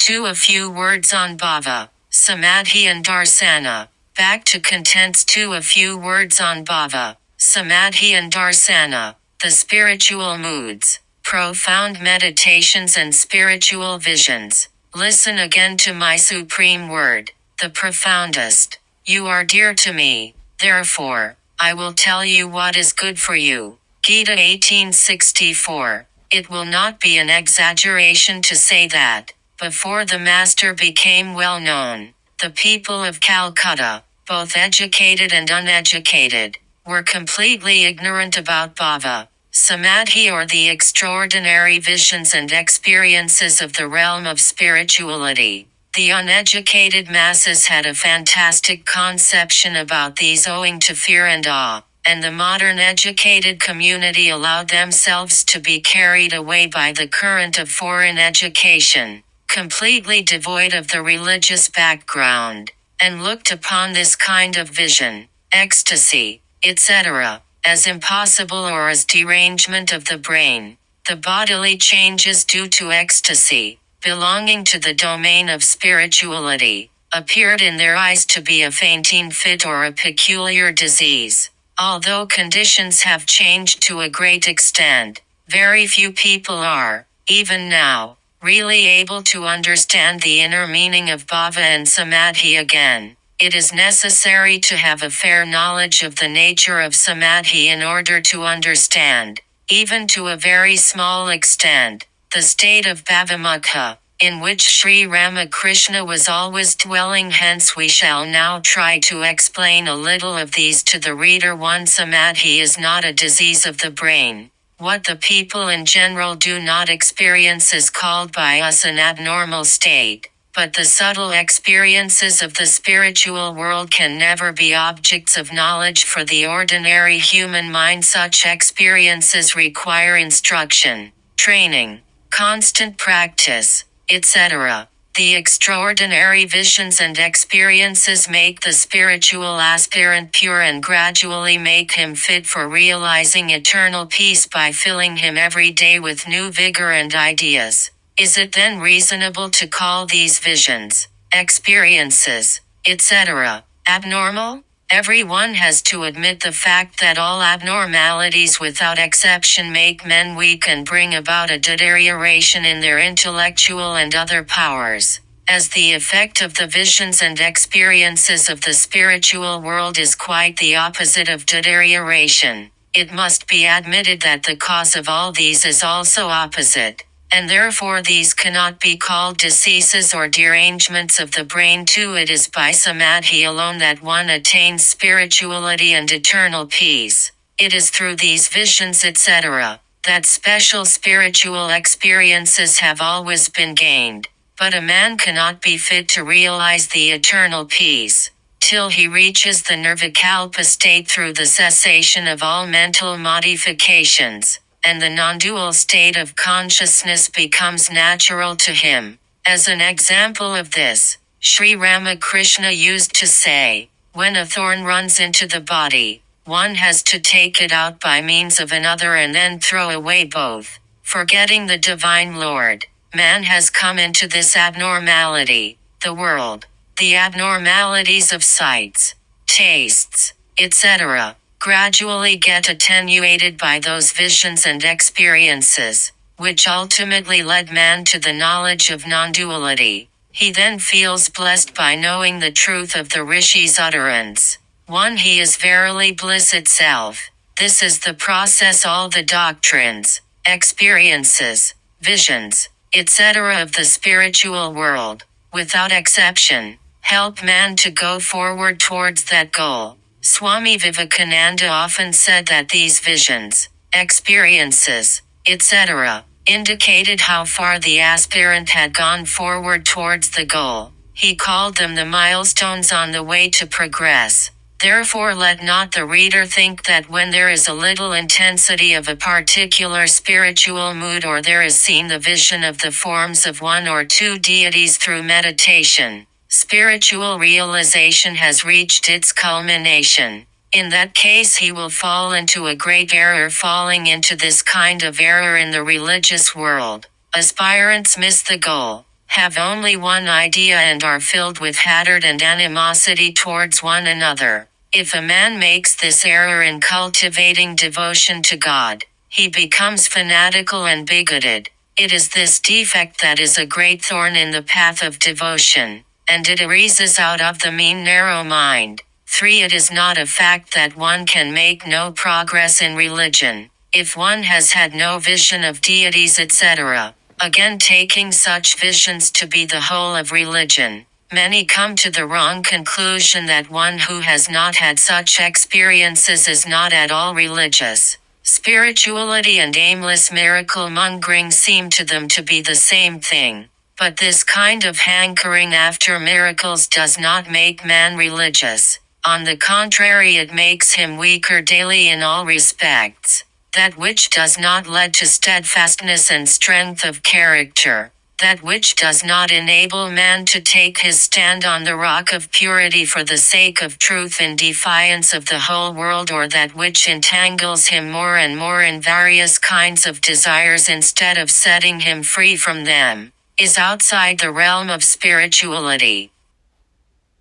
2. A few words on Bhava, Samadhi and Darsana. Back to contents. 2. A few words on Bhava, Samadhi and Darsana, the spiritual moods, profound meditations and spiritual visions. Listen again to my supreme word, the profoundest. You are dear to me, therefore, I will tell you what is good for you. Gita 1864. It will not be an exaggeration to say that, before the Master became well known, the people of Calcutta, both educated and uneducated, were completely ignorant about Bhava, Samadhi, or the extraordinary visions and experiences of the realm of spirituality. The uneducated masses had a fantastic conception about these owing to fear and awe, and the modern educated community allowed themselves to be carried away by the current of foreign education, completely devoid of the religious background, and looked upon this kind of vision, ecstasy, etc., as impossible or as derangement of the brain. The bodily changes due to ecstasy, belonging to the domain of spirituality, appeared in their eyes to be a fainting fit or a peculiar disease. Although conditions have changed to a great extent, very few people are, even now, really able to understand the inner meaning of Bhava and Samadhi again. It is necessary to have a fair knowledge of the nature of Samadhi in order to understand, even to a very small extent, the state of Bhavamukha, in which Sri Ramakrishna was always dwelling. Hence we shall now try to explain a little of these to the reader. 1. Samadhi is not a disease of the brain. What the people in general do not experience is called by us an abnormal state, but the subtle experiences of the spiritual world can never be objects of knowledge for the ordinary human mind. Such experiences require instruction, training, constant practice, etc. The extraordinary visions and experiences make the spiritual aspirant pure and gradually make him fit for realizing eternal peace by filling him every day with new vigor and ideas. Is it then reasonable to call these visions, experiences, etc., abnormal? Everyone has to admit the fact that all abnormalities without exception make men weak and bring about a deterioration in their intellectual and other powers. As the effect of the visions and experiences of the spiritual world is quite the opposite of deterioration, it must be admitted that the cause of all these is also opposite, and therefore these cannot be called diseases or derangements of the brain. 2. It is by Samadhi alone that one attains spirituality and eternal peace. It is through these visions, etc., that special spiritual experiences have always been gained. But a man cannot be fit to realize the eternal peace till he reaches the nirvikalpa state through the cessation of all mental modifications, and the non-dual state of consciousness becomes natural to him. As an example of this, Sri Ramakrishna used to say, when a thorn runs into the body, one has to take it out by means of another and then throw away both, forgetting the Divine Lord. Man has come into this abnormality, the world. The abnormalities of sights, tastes, etc., gradually get attenuated by those visions and experiences, which ultimately led man to the knowledge of non-duality. He then feels blessed by knowing the truth of the Rishi's utterance. 1. He is verily bliss itself. This is the process all the doctrines, experiences, visions, etc. of the spiritual world, without exception, help man to go forward towards that goal. Swami Vivekananda often said that these visions, experiences, etc., indicated how far the aspirant had gone forward towards the goal. He called them the milestones on the way to progress. Therefore let not the reader think that when there is a little intensity of a particular spiritual mood or there is seen the vision of the forms of one or two deities through meditation, spiritual realization has reached its culmination. In that case he will fall into a great error. Falling into this kind of error in the religious world, aspirants miss the goal. have only one idea and are filled with hatred and animosity towards one another. If a man makes this error in cultivating devotion to God, he becomes fanatical and bigoted. It is this defect that is a great thorn in the path of devotion, and it arises out of the mean narrow mind. 3. It is not a fact that one can make no progress in religion, if one has had no vision of deities etc. Again, taking such visions to be the whole of religion, many come to the wrong conclusion that one who has not had such experiences is not at all religious. Spirituality and aimless miracle mongering seem to them to be the same thing. But this kind of hankering after miracles does not make man religious. On the contrary, it makes him weaker daily in all respects. That which does not lead to steadfastness and strength of character, that which does not enable man to take his stand on the rock of purity for the sake of truth in defiance of the whole world, or that which entangles him more and more in various kinds of desires instead of setting him free from them, is outside the realm of spirituality.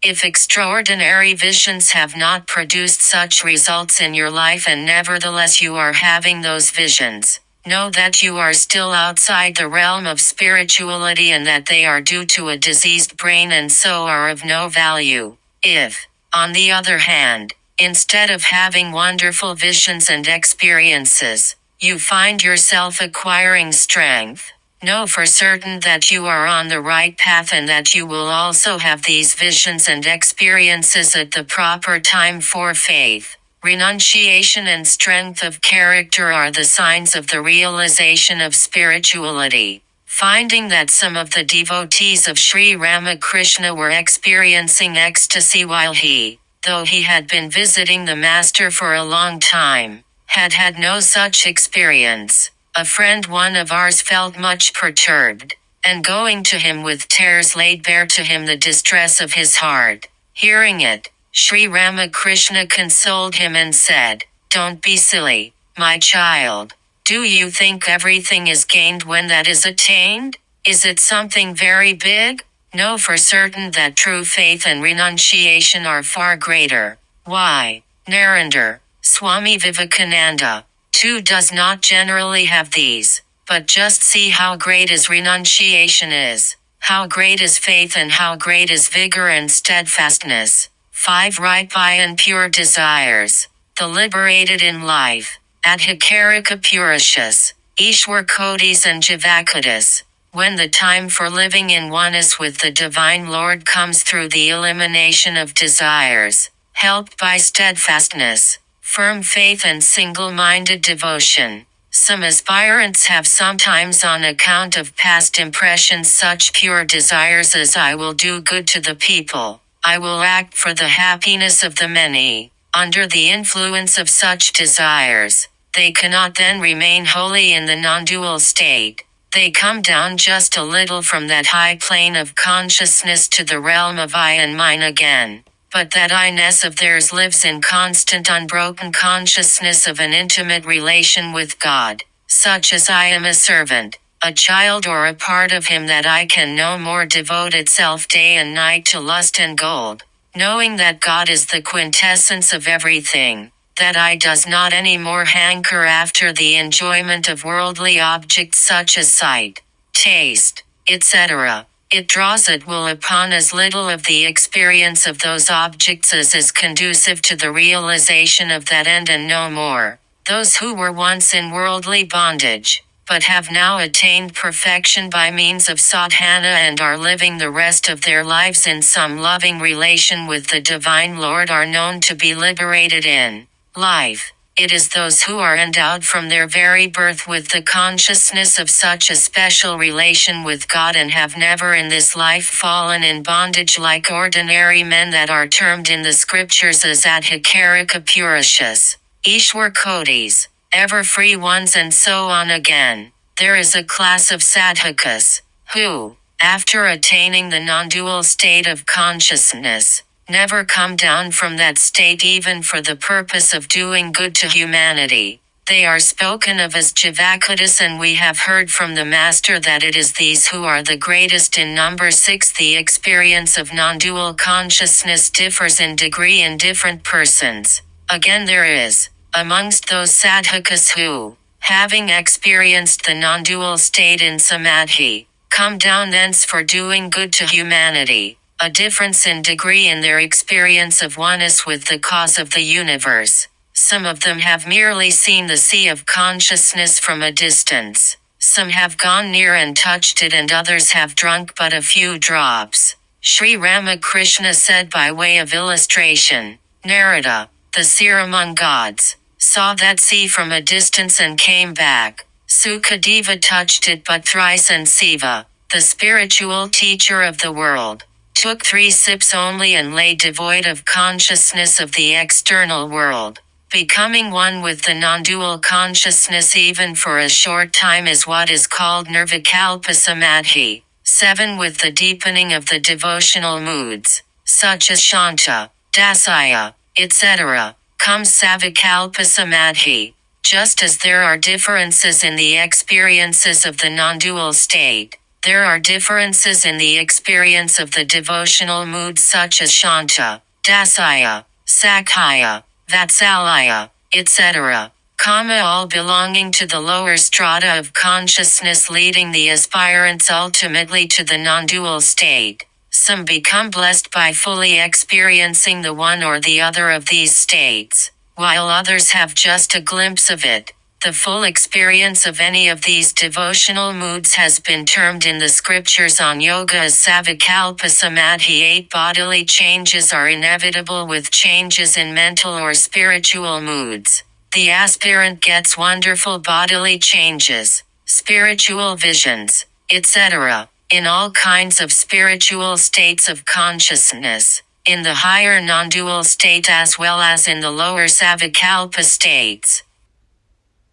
If extraordinary visions have not produced such results in your life and nevertheless you are having those visions, know that you are still outside the realm of spirituality and that they are due to a diseased brain and so are of no value. If, on the other hand, instead of having wonderful visions and experiences, you find yourself acquiring strength, know for certain that you are on the right path and that you will also have these visions and experiences at the proper time, for faith, renunciation and strength of character are the signs of the realization of spirituality. Finding that some of the devotees of Sri Ramakrishna were experiencing ecstasy while he, though he had been visiting the Master for a long time, had had no such experience, a friend one of ours felt much perturbed, and going to him with tears laid bare to him the distress of his heart. Hearing it, Sri Ramakrishna consoled him and said, "Don't be silly, my child. Do you think everything is gained when that is attained? Is it something very big? Know for certain that true faith and renunciation are far greater." Why, Narendra, Swami Vivekananda, too, does not generally have these, but just see how great is renunciation is, how great is faith and how great is vigor and steadfastness. 5. Right by and pure desires, the liberated in life, adhikarika purishas, Ishwar kodis and jivakadas, when the time for living in oneness with the Divine Lord comes through the elimination of desires, helped by steadfastness, firm faith and single-minded devotion. Some aspirants have sometimes on account of past impressions such pure desires as "I will do good to the people, I will act for the happiness of the many." Under the influence of such desires, they cannot then remain wholly in the non-dual state. They come down just a little from that high plane of consciousness to the realm of I and mine again. But that I-ness of theirs lives in constant unbroken consciousness of an intimate relation with God, such as "I am a servant, a child or a part of him that I can no more devote itself day and night to lust and gold, knowing that God is the quintessence of everything, that I does not any more hanker after the enjoyment of worldly objects such as sight, taste, etc. It draws at will upon as little of the experience of those objects as is conducive to the realization of that end and no more. Those who were once in worldly bondage, but have now attained perfection by means of sadhana and are living the rest of their lives in some loving relation with the Divine Lord, are known to be liberated in life. It is those who are endowed from their very birth with the consciousness of such a special relation with God and have never in this life fallen in bondage like ordinary men that are termed in the scriptures as adhikarika purishas, Ishwar kodis, ever free ones and so on again. There is a class of sadhakas, who, after attaining the non-dual state of consciousness, never come down from that state even for the purpose of doing good to humanity. They are spoken of as Jivakatas, and we have heard from the Master that it is these who are the greatest in number. 6. The experience of non-dual consciousness differs in degree in different persons. Again, there is, amongst those sadhakas who, having experienced the non-dual state in Samadhi, come down thence for doing good to humanity, a difference in degree in their experience of oneness with the cause of the universe. Some of them have merely seen the sea of consciousness from a distance. Some have gone near and touched it, and others have drunk but a few drops. Sri Ramakrishna said by way of illustration, Narada, the seer among gods, saw that sea from a distance and came back. Sukadeva touched it but thrice, and Siva, the spiritual teacher of the world, took 3 sips only and lay devoid of consciousness of the external world. Becoming one with the non-dual consciousness even for a short time is what is called nirvikalpa samadhi. 7. With the deepening of the devotional moods, such as shanta, dasaya, etc., comes savikalpa samadhi. Just as there are differences in the experiences of the non-dual state, there are differences in the experience of the devotional moods such as shanta, dasaya, sakhya, vatsalaya, etc., all belonging to the lower strata of consciousness, leading the aspirants ultimately to the non-dual state. Some become blessed by fully experiencing the one or the other of these states, while others have just a glimpse of it. The full experience of any of these devotional moods has been termed in the scriptures on yoga as savikalpa samadhi. 8. Bodily changes are inevitable with changes in mental or spiritual moods. The aspirant gets wonderful bodily changes, spiritual visions, etc., in all kinds of spiritual states of consciousness, in the higher non-dual state as well as in the lower savikalpa states.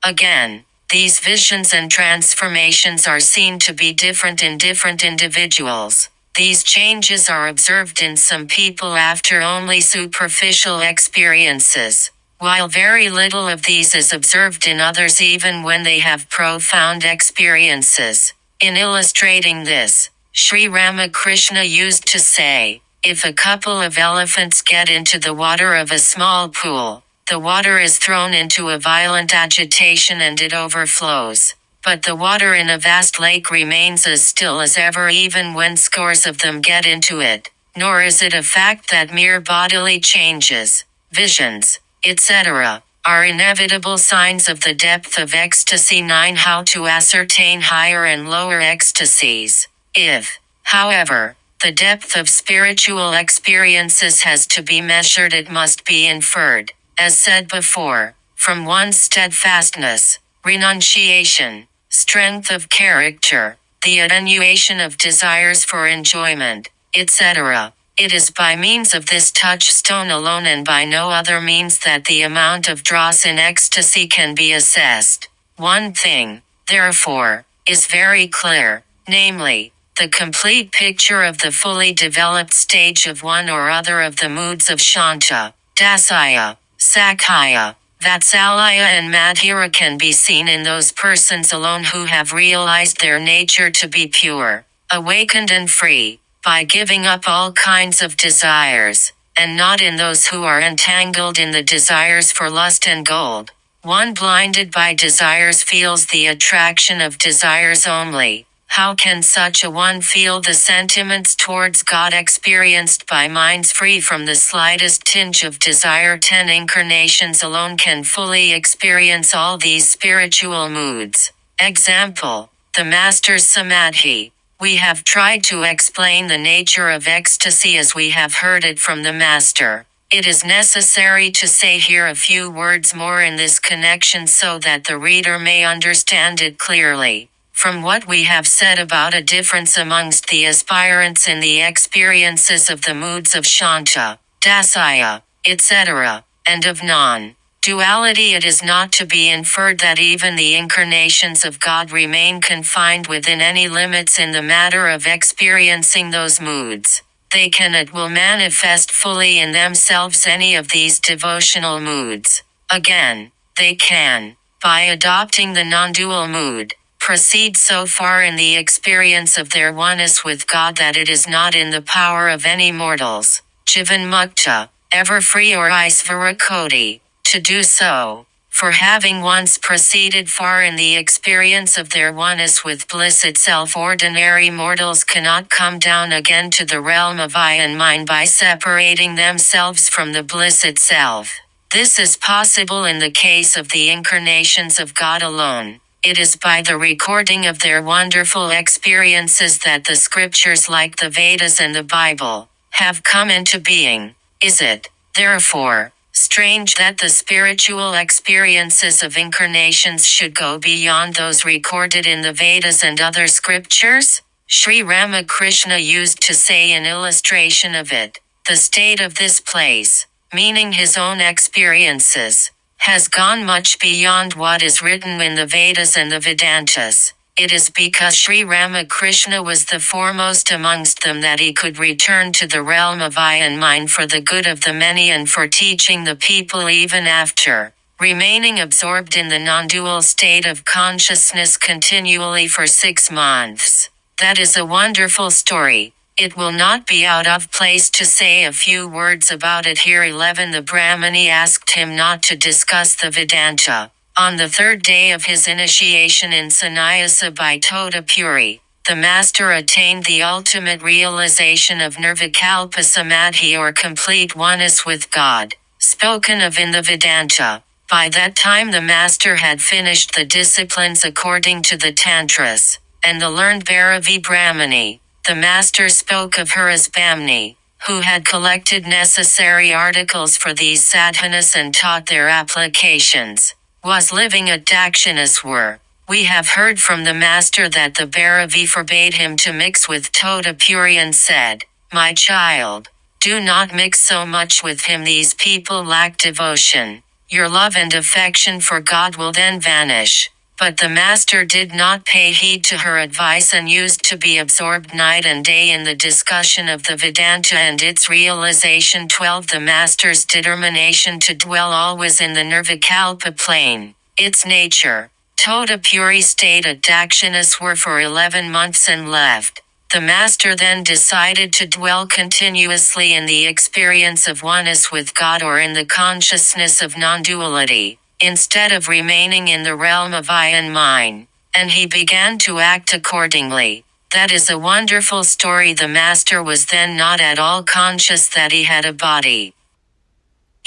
Again, these visions and transformations are seen to be different in different individuals. These changes are observed in some people after only superficial experiences, while very little of these is observed in others even when they have profound experiences. In illustrating this, Sri Ramakrishna used to say, if a couple of elephants get into the water of a small pool, the water is thrown into a violent agitation and it overflows. But the water in a vast lake remains as still as ever even when scores of them get into it. Nor is it a fact that mere bodily changes, visions, etc., are inevitable signs of the depth of ecstasy. 9. How to ascertain higher and lower ecstasies. If, however, the depth of spiritual experiences has to be measured, it must be inferred, as said before, from one's steadfastness, renunciation, strength of character, the attenuation of desires for enjoyment, etc. It is by means of this touchstone alone and by no other means that the amount of dross in ecstasy can be assessed. One thing, therefore, is very clear, namely, the complete picture of the fully developed stage of one or other of the moods of shanta, dasaya, sakhya, vatsalaya and madhira can be seen in those persons alone who have realized their nature to be pure, awakened and free, by giving up all kinds of desires, and not in those who are entangled in the desires for lust and gold. One blinded by desires feels the attraction of desires only. How can such a one feel the sentiments towards God experienced by minds free from the slightest tinge of desire? 10 incarnations alone can fully experience all these spiritual moods. Example, the Master's Samadhi. We have tried to explain the nature of ecstasy as we have heard it from the Master. It is necessary to say here a few words more in this connection so that the reader may understand it clearly. From what we have said about a difference amongst the aspirants in the experiences of the moods of shanta, dasaya, etc., and of non-duality, it is not to be inferred that even the incarnations of God remain confined within any limits in the matter of experiencing those moods. They can at will manifest fully in themselves any of these devotional moods. Again, they can, by adopting the non-dual mood, proceed so far in the experience of their oneness with God that it is not in the power of any mortals, Jivan Mukta, ever free or Isvara Koti, to do so. For having once proceeded far in the experience of their oneness with bliss itself, ordinary mortals cannot come down again to the realm of I and mine by separating themselves from the bliss itself. This is possible in the case of the incarnations of God alone. It is by the recording of their wonderful experiences that the scriptures like the Vedas and the Bible have come into being. Is it, therefore, strange that the spiritual experiences of incarnations should go beyond those recorded in the Vedas and other scriptures? Sri Ramakrishna used to say in illustration of it, the state of this place, meaning his own experiences, has gone much beyond what is written in the Vedas and the Vedantas. It is because Sri Ramakrishna was the foremost amongst them that he could return to the realm of I and mine for the good of the many and for teaching the people even after remaining absorbed in the non-dual state of consciousness continually for 6 months. That is a wonderful story. It will not be out of place to say a few words about it here. 11. The Brahmani asked him not to discuss the Vedanta. On the 3rd day of his initiation in sannyasa by Tota Puri, the master attained the ultimate realization of nirvikalpa samadhi or complete oneness with God, spoken of in the Vedanta. By that time the master had finished the disciplines according to the Tantras, and the learned Bhairavi Brahmani, the master spoke of her as Bhamni, who had collected necessary articles for these sadhanas and taught their applications, was living at Dakshineshwar. We have heard from the master that the Bhairavi forbade him to mix with Tota Puri and said, "My child, do not mix so much with him. These people lack devotion. Your love and affection for God will then vanish." But the master did not pay heed to her advice and used to be absorbed night and day in the discussion of the Vedanta and its realization. 12. The master's determination to dwell always in the nirvikalpa plane, its nature. Tota Puri stayed at Dakshineshwar for 11 months and left. The master then decided to dwell continuously in the experience of oneness with God or in the consciousness of non-duality, instead of remaining in the realm of I and mine, and he began to act accordingly. That is a wonderful story. The master was then not at all conscious that he had a body.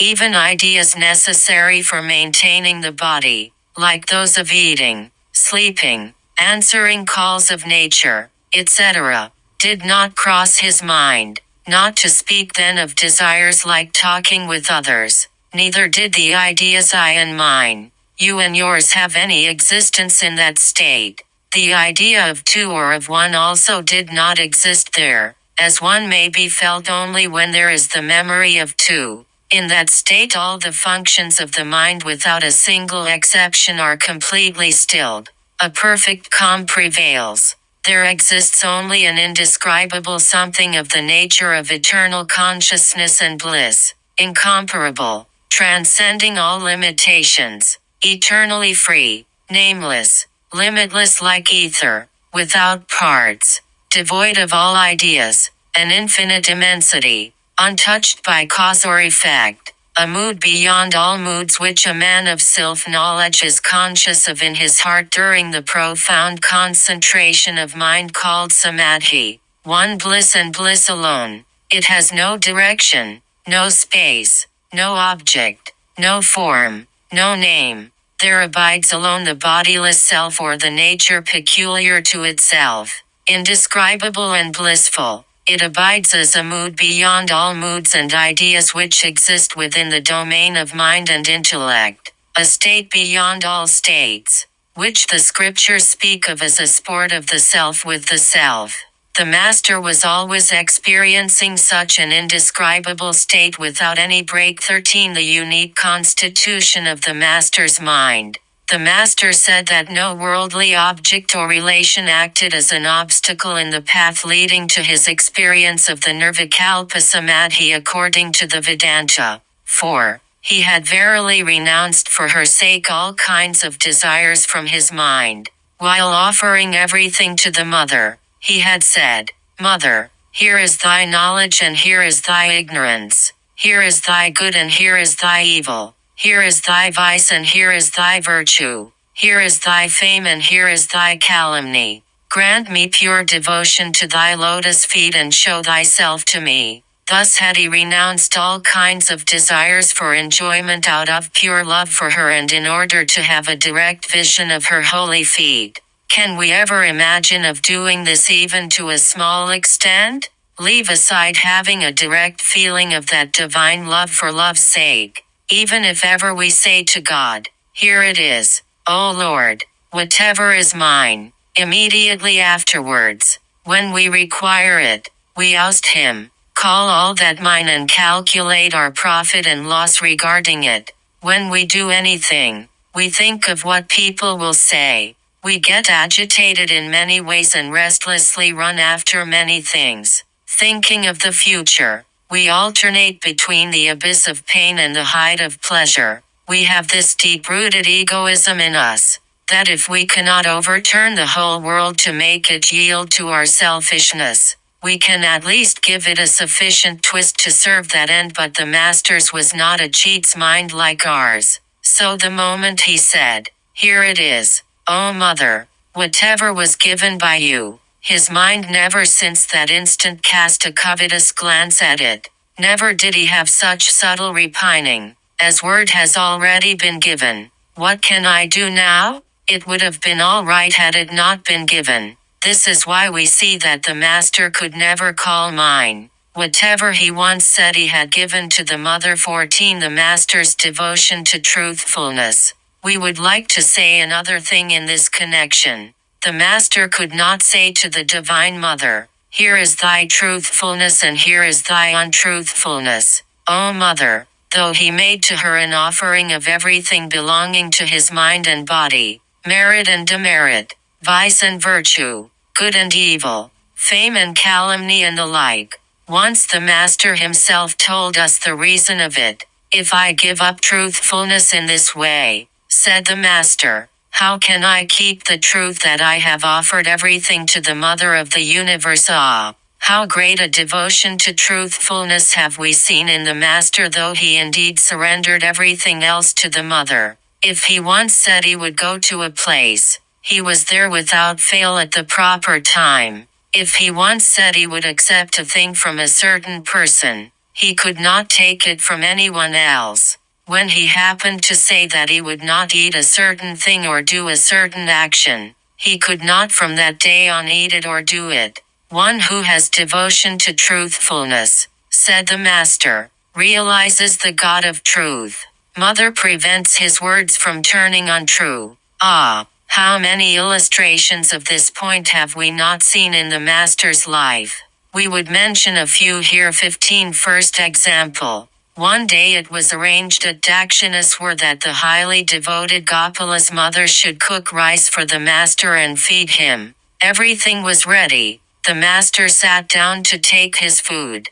Even ideas necessary for maintaining the body, like those of eating, sleeping, answering calls of nature, etc., did not cross his mind, not to speak then of desires like talking with others. Neither did the ideas I and mine, you and yours have any existence in that state. The idea of two or of one also did not exist there, as one may be felt only when there is the memory of two. In that state all the functions of the mind without a single exception are completely stilled. A perfect calm prevails. There exists only an indescribable something of the nature of eternal consciousness and bliss, incomparable, transcending all limitations, eternally free, nameless, limitless like ether, without parts, devoid of all ideas, an infinite immensity, untouched by cause or effect, a mood beyond all moods which a man of self-knowledge is conscious of in his heart during the profound concentration of mind called samadhi, one bliss and bliss alone. It has no direction, no space, no object, no form, no name. There abides alone the bodiless self or the nature peculiar to itself, indescribable and blissful. It abides as a mood beyond all moods and ideas which exist within the domain of mind and intellect, a state beyond all states, which the scriptures speak of as a sport of the self with the self. The master was always experiencing such an indescribable state without any break. 13. The unique constitution of the master's mind. The master said that no worldly object or relation acted as an obstacle in the path leading to his experience of the nirvikalpa samadhi according to the Vedanta. 4. He had verily renounced for her sake all kinds of desires from his mind. While offering everything to the mother, he had said, "Mother, here is thy knowledge and here is thy ignorance. Here is thy good and here is thy evil. Here is thy vice and here is thy virtue. Here is thy fame and here is thy calumny. Grant me pure devotion to thy lotus feet and show thyself to me." Thus had he renounced all kinds of desires for enjoyment out of pure love for her and in order to have a direct vision of her holy feet. Can we ever imagine of doing this even to a small extent? Leave aside having a direct feeling of that divine love for love's sake. Even if ever we say to God, "Here it is, O Lord, whatever is mine," immediately afterwards, when we require it, we oust him, call all that mine and calculate our profit and loss regarding it. When we do anything, we think of what people will say. We get agitated in many ways and restlessly run after many things. Thinking of the future, we alternate between the abyss of pain and the height of pleasure. We have this deep-rooted egoism in us, that if we cannot overturn the whole world to make it yield to our selfishness, we can at least give it a sufficient twist to serve that end. But the Master's was not a cheat's mind like ours. So the moment he said, "Here it is, O Mother, whatever was given by you," his mind never since that instant cast a covetous glance at it. Never did he have such subtle repining, as word has already been given. What can I do now? It would have been all right had it not been given. This is why we see that the Master could never call mine whatever he once said he had given to the Mother. 14. The Master's devotion to truthfulness. We would like to say another thing in this connection. The Master could not say to the Divine Mother, "Here is thy truthfulness and here is thy untruthfulness, O Mother," though he made to her an offering of everything belonging to his mind and body, merit and demerit, vice and virtue, good and evil, fame and calumny and the like. Once the Master himself told us the reason of it. "If I give up truthfulness in this way," said the Master, "how can I keep the truth that I have offered everything to the Mother of the universe?" Ah, how great a devotion to truthfulness have we seen in the Master, though he indeed surrendered everything else to the Mother. If he once said he would go to a place, he was there without fail at the proper time. If he once said he would accept a thing from a certain person, he could not take it from anyone else. When he happened to say that he would not eat a certain thing or do a certain action, he could not from that day on eat it or do it. One who has devotion to truthfulness, said the Master, realizes the God of truth. Mother prevents his words from turning untrue. Ah, how many illustrations of this point have we not seen in the Master's life? We would mention a few here. 15. First example. One day it was arranged at Dakshineshwar that the highly devoted Gopala's mother should cook rice for the Master and feed him. Everything was ready. The Master sat down to take his food.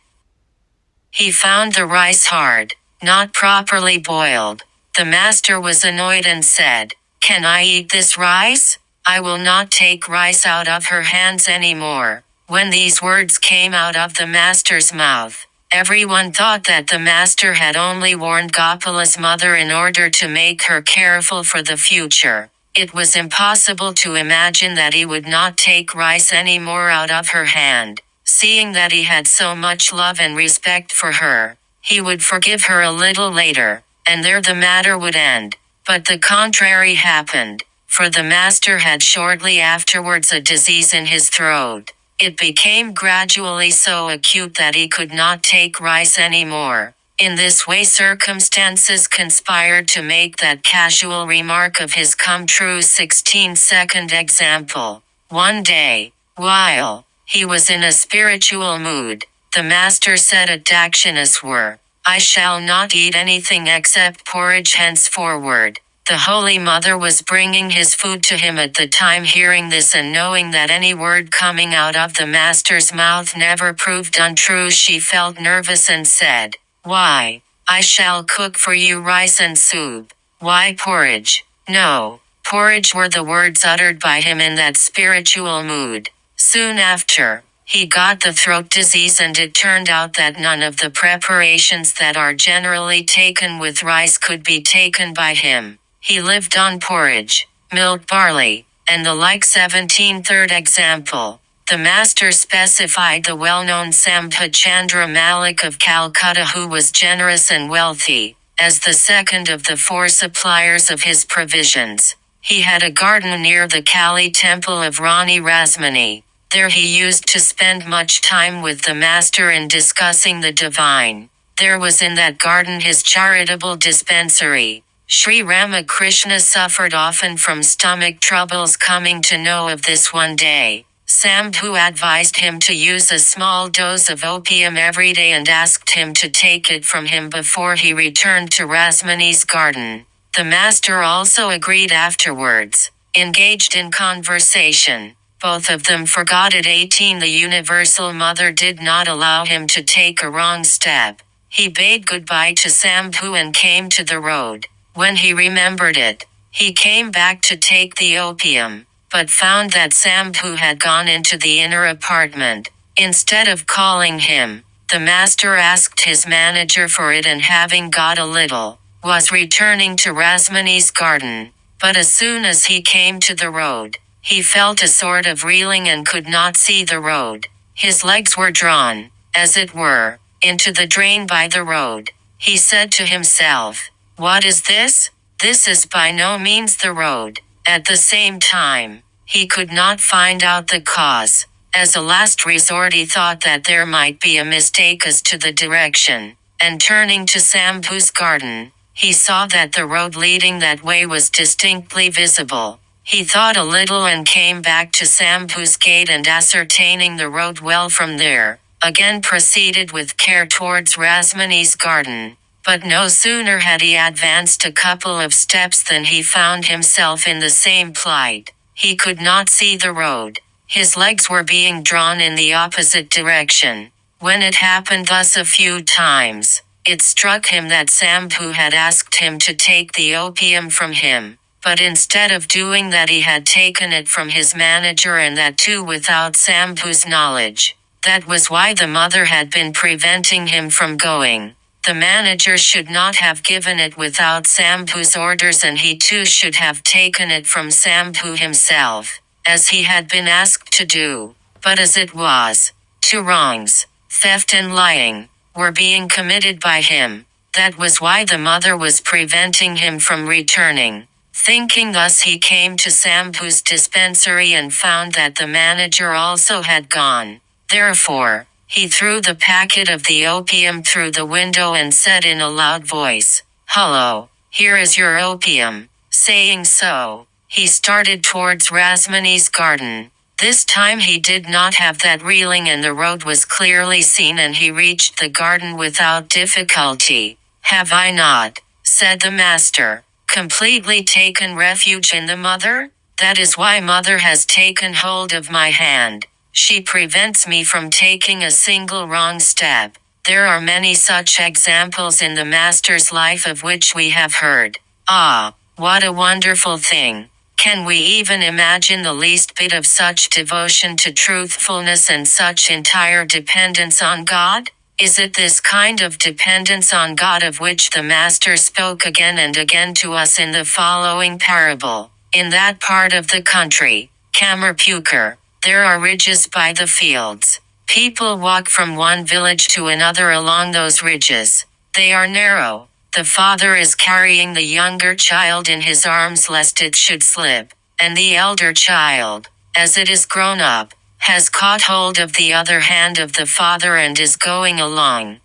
He found the rice hard, not properly boiled. The Master was annoyed and said, "Can I eat this rice? I will not take rice out of her hands anymore." When these words came out of the Master's mouth, everyone thought that the Master had only warned Gopala's mother in order to make her careful for the future. It was impossible to imagine that he would not take rice any more out of her hand. Seeing that he had so much love and respect for her, he would forgive her a little later, and there the matter would end. But the contrary happened, for the Master had shortly afterwards a disease in his throat. It became gradually so acute that he could not take rice anymore. In this way circumstances conspired to make that casual remark of his come true. 16. Second example. One day, while he was in a spiritual mood, the Master said at Dakshineshwar, "I shall not eat anything except porridge henceforward." The Holy Mother was bringing his food to him at the time. Hearing this and knowing that any word coming out of the Master's mouth never proved untrue, she felt nervous and said, "Why, I shall cook for you rice and soup. Why porridge? No, porridge were the words uttered by him in that spiritual mood. Soon after, he got the throat disease, and it turned out that none of the preparations that are generally taken with rice could be taken by him. He lived on porridge, milled barley, and the like. 17. Third example. The master specified the well-known Sambha Chandra Malik of Calcutta, who was generous and wealthy, as the second of the four suppliers of his provisions. He had a garden near the Kali temple of Rani Rasmani. There he used to spend much time with the master in discussing the divine. There was in that garden his charitable dispensary. Sri Ramakrishna suffered often from stomach troubles. Coming to know of this one day, Sambhu advised him to use a small dose of opium every day and asked him to take it from him before he returned to Rasmani's garden. The master also agreed afterwards. Engaged in conversation, both of them forgot it. 18. The Universal Mother did not allow him to take a wrong step. He bade goodbye to Sambhu and came to the road. When he remembered it, he came back to take the opium, but found that Sambhu had gone into the inner apartment. Instead of calling him, the master asked his manager for it, and having got a little, was returning to Rasmani's garden. But as soon as he came to the road, he felt a sort of reeling and could not see the road. His legs were drawn, as it were, into the drain by the road. He said to himself, "What is this? This is by no means the road." At the same time, he could not find out the cause. As a last resort, he thought that there might be a mistake as to the direction, and turning to Sambhu's garden, he saw that the road leading that way was distinctly visible. He thought a little and came back to Sambhu's gate, and ascertaining the road well from there, again proceeded with care towards Rasmani's garden. But no sooner had he advanced a couple of steps than he found himself in the same plight. He could not see the road. His legs were being drawn in the opposite direction. When it happened thus a few times, it struck him that Sambhu had asked him to take the opium from him, but instead of doing that he had taken it from his manager, and that too without Sambhu's knowledge. That was why the mother had been preventing him from going. The manager should not have given it without Sambhu's orders, and he too should have taken it from Sambhu himself, as he had been asked to do. But as it was, two wrongs, theft and lying, were being committed by him. That was why the mother was preventing him from returning. Thinking thus, he came to Sambhu's dispensary and found that the manager also had gone. Therefore, he threw the packet of the opium through the window and said in a loud voice, "Hello, here is your opium." Saying so, he started towards Rasmani's garden. This time he did not have that reeling, and the road was clearly seen, and he reached the garden without difficulty. "Have I not," said the master, "completely taken refuge in the mother? That is why mother has taken hold of my hand. She prevents me from taking a single wrong step." There are many such examples in the master's life of which we have heard. Ah, what a wonderful thing! Can we even imagine the least bit of such devotion to truthfulness and such entire dependence on God? Is it this kind of dependence on God of which the master spoke again and again to us in the following parable? In that part of the country, Kamarpukur, there are ridges by the fields. People walk from one village to another along those ridges. They are narrow. The father is carrying the younger child in his arms lest it should slip, and the elder child, as it is grown up, has caught hold of the other hand of the father and is going along.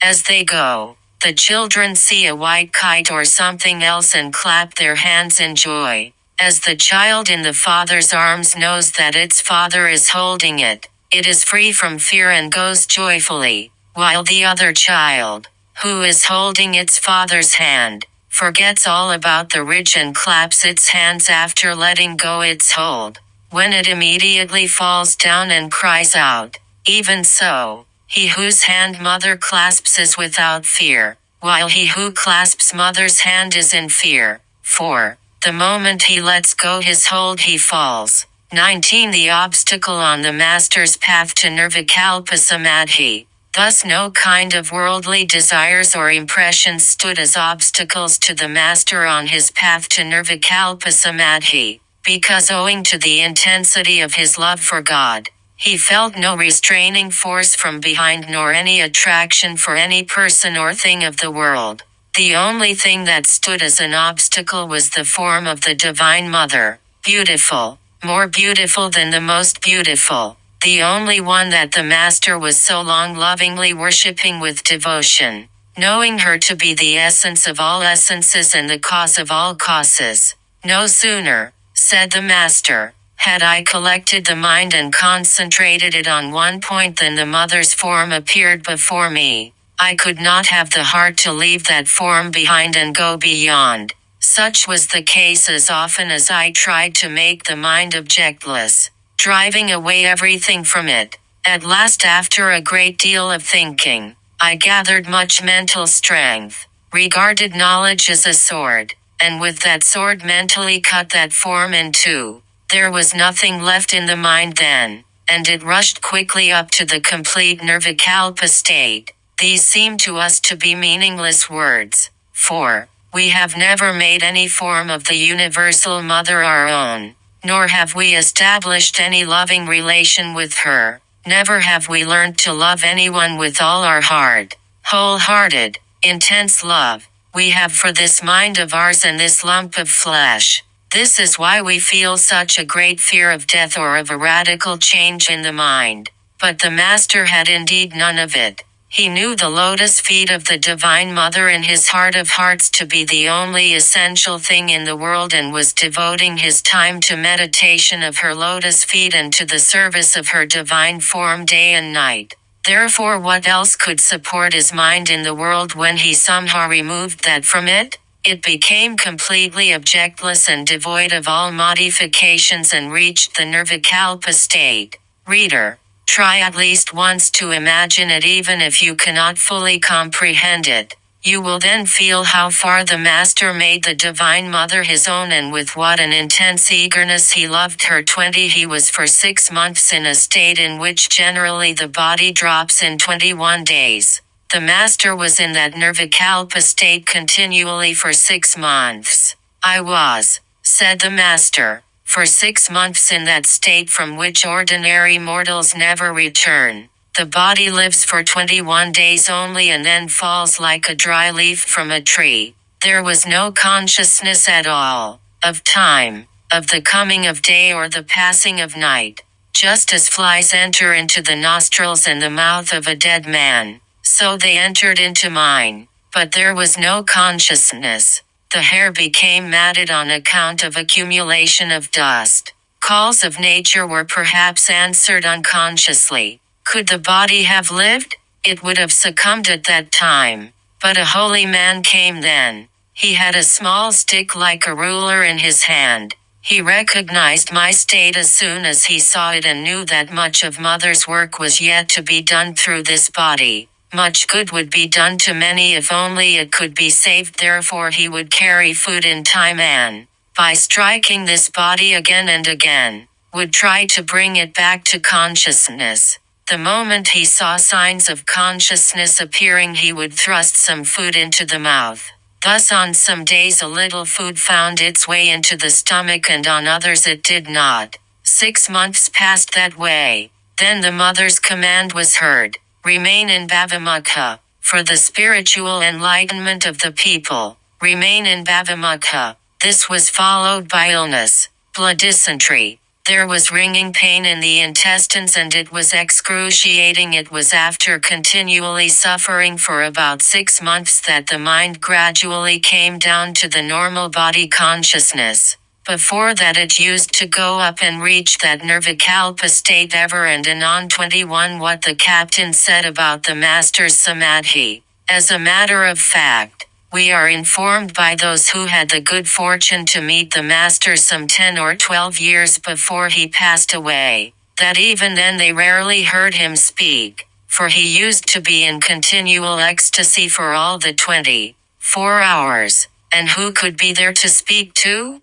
As they go, the children see a white kite or something else and clap their hands in joy. As the child in the father's arms knows that its father is holding it, it is free from fear and goes joyfully, while the other child, who is holding its father's hand, forgets all about the ridge and claps its hands after letting go its hold, when it immediately falls down and cries out. Even so, He whose hand mother clasps is without fear, while he who clasps mother's hand is in fear. 4. The moment he lets go his hold he falls. 19. The obstacle on the master's path to Nirvikalpa Samadhi. Thus no kind of worldly desires or impressions stood as obstacles to the master on his path to Nirvikalpa Samadhi, because owing to the intensity of his love for God, he felt no restraining force from behind nor any attraction for any person or thing of the world. The only thing that stood as an obstacle was the form of the Divine Mother, beautiful, more beautiful than the most beautiful, the only one that the Master was so long lovingly worshipping with devotion, knowing her to be the essence of all essences and the cause of all causes. No sooner, said the Master, had I collected the mind and concentrated it on one point than the Mother's form appeared before me. I could not have the heart to leave that form behind and go beyond. Such was the case as often as I tried to make the mind objectless, driving away everything from it. At last, after a great deal of thinking, I gathered much mental strength, regarded knowledge as a sword, and with that sword mentally cut that form in two. There was nothing left in the mind then, and it rushed quickly up to the complete Nirvikalpa state. These seem to us to be meaningless words. 4. We have never made any form of the Universal Mother our own, nor have we established any loving relation with her. Never have we learned to love anyone with all our heart, wholehearted, intense love we have for this mind of ours and this lump of flesh. This is why we feel such a great fear of death or of a radical change in the mind. But the Master had indeed none of it. He knew the lotus feet of the Divine Mother in his heart of hearts to be the only essential thing in the world and was devoting his time to meditation of her lotus feet and to the service of her divine form day and night. Therefore, what else could support his mind in the world when he somehow removed that from it? It became completely objectless and devoid of all modifications and reached the Nirvikalpa state. Reader, try at least once to imagine it, even if you cannot fully comprehend it. You will then feel how far the Master made the Divine Mother his own and with what an intense eagerness he loved her. 20. He was for 6 months in a state in which generally the body drops in 21 days. The Master was in that Nirvikalpa state continually for 6 months. I was, said the Master, for 6 months in that state from which ordinary mortals never return. The body lives for 21 days only and then falls like a dry leaf from a tree. There was no consciousness at all, of time, of the coming of day or the passing of night. Just as flies enter into the nostrils and the mouth of a dead man, so they entered into mine. But there was no consciousness. The hair became matted on account of accumulation of dust. Calls of nature were perhaps answered unconsciously. Could the body have lived? It would have succumbed at that time. But a holy man came then. He had a small stick like a ruler in his hand. He recognized my state as soon as he saw it and knew that much of Mother's work was yet to be done through this body. Much good would be done to many if only it could be saved. Therefore he would carry food in time and, by striking this body again and again, would try to bring it back to consciousness. The moment he saw signs of consciousness appearing, he would thrust some food into the mouth. Thus on some days a little food found its way into the stomach and on others it did not. 6 months passed that way. Then the Mother's command was heard. Remain in Bhavamukha, for the spiritual enlightenment of the people. Remain in Bhavamukha. This was followed by illness, blood dysentery. There was ringing pain in the intestines and it was excruciating. It was after continually suffering for about 6 months that the mind gradually came down to the normal body consciousness. Before that it used to go up and reach that Nirvikalpa state ever and anon. 21. What the captain said about the Master's Samadhi. As a matter of fact, we are informed by those who had the good fortune to meet the Master some 10 or 12 years before he passed away, that even then they rarely heard him speak. for he used to be in continual ecstasy for all the 24 hours. And who could be there to speak to?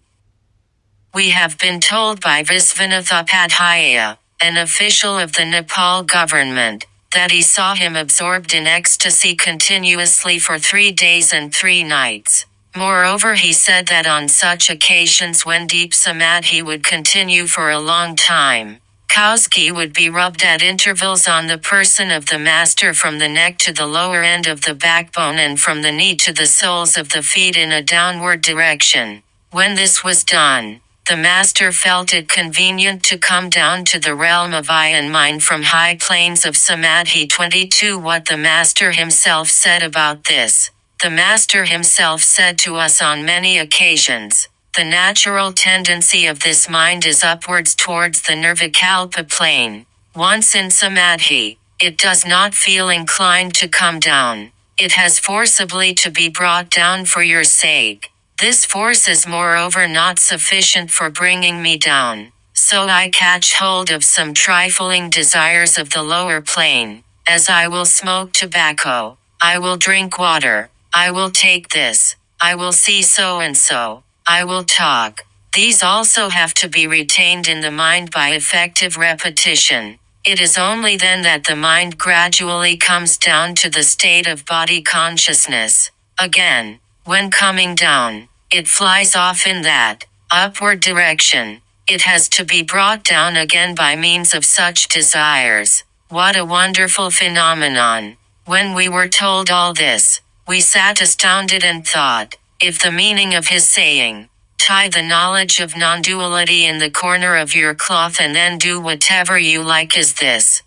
We have been told by Visvanatha Padhyaya, an official of the Nepal government, that he saw him absorbed in ecstasy continuously for 3 days and 3 nights. Moreover, he said that on such occasions when deep samadhi would continue for a long time, cow's ghee would be rubbed at intervals on the person of the master from the neck to the lower end of the backbone and from the knee to the soles of the feet in a downward direction. When this was done, the master felt it convenient to come down to the realm of I and mind from high planes of samadhi. 22. What the master himself said about this. The master himself said to us on many occasions, the natural tendency of this mind is upwards towards the nirvikalpa plane. Once in samadhi, it does not feel inclined to come down. It has forcibly to be brought down for your sake. This force is moreover not sufficient for bringing me down. So I catch hold of some trifling desires of the lower plane, as I will smoke tobacco, I will drink water, I will take this, I will see so and so, I will talk. These also have to be retained in the mind by effective repetition. It is only then that the mind gradually comes down to the state of body consciousness. Again, when coming down, it flies off in that upward direction. It has to be brought down again by means of such desires. What a wonderful phenomenon! When we were told all this, we sat astounded and thought, if the meaning of his saying, tie the knowledge of non-duality in the corner of your cloth and then do whatever you like is this,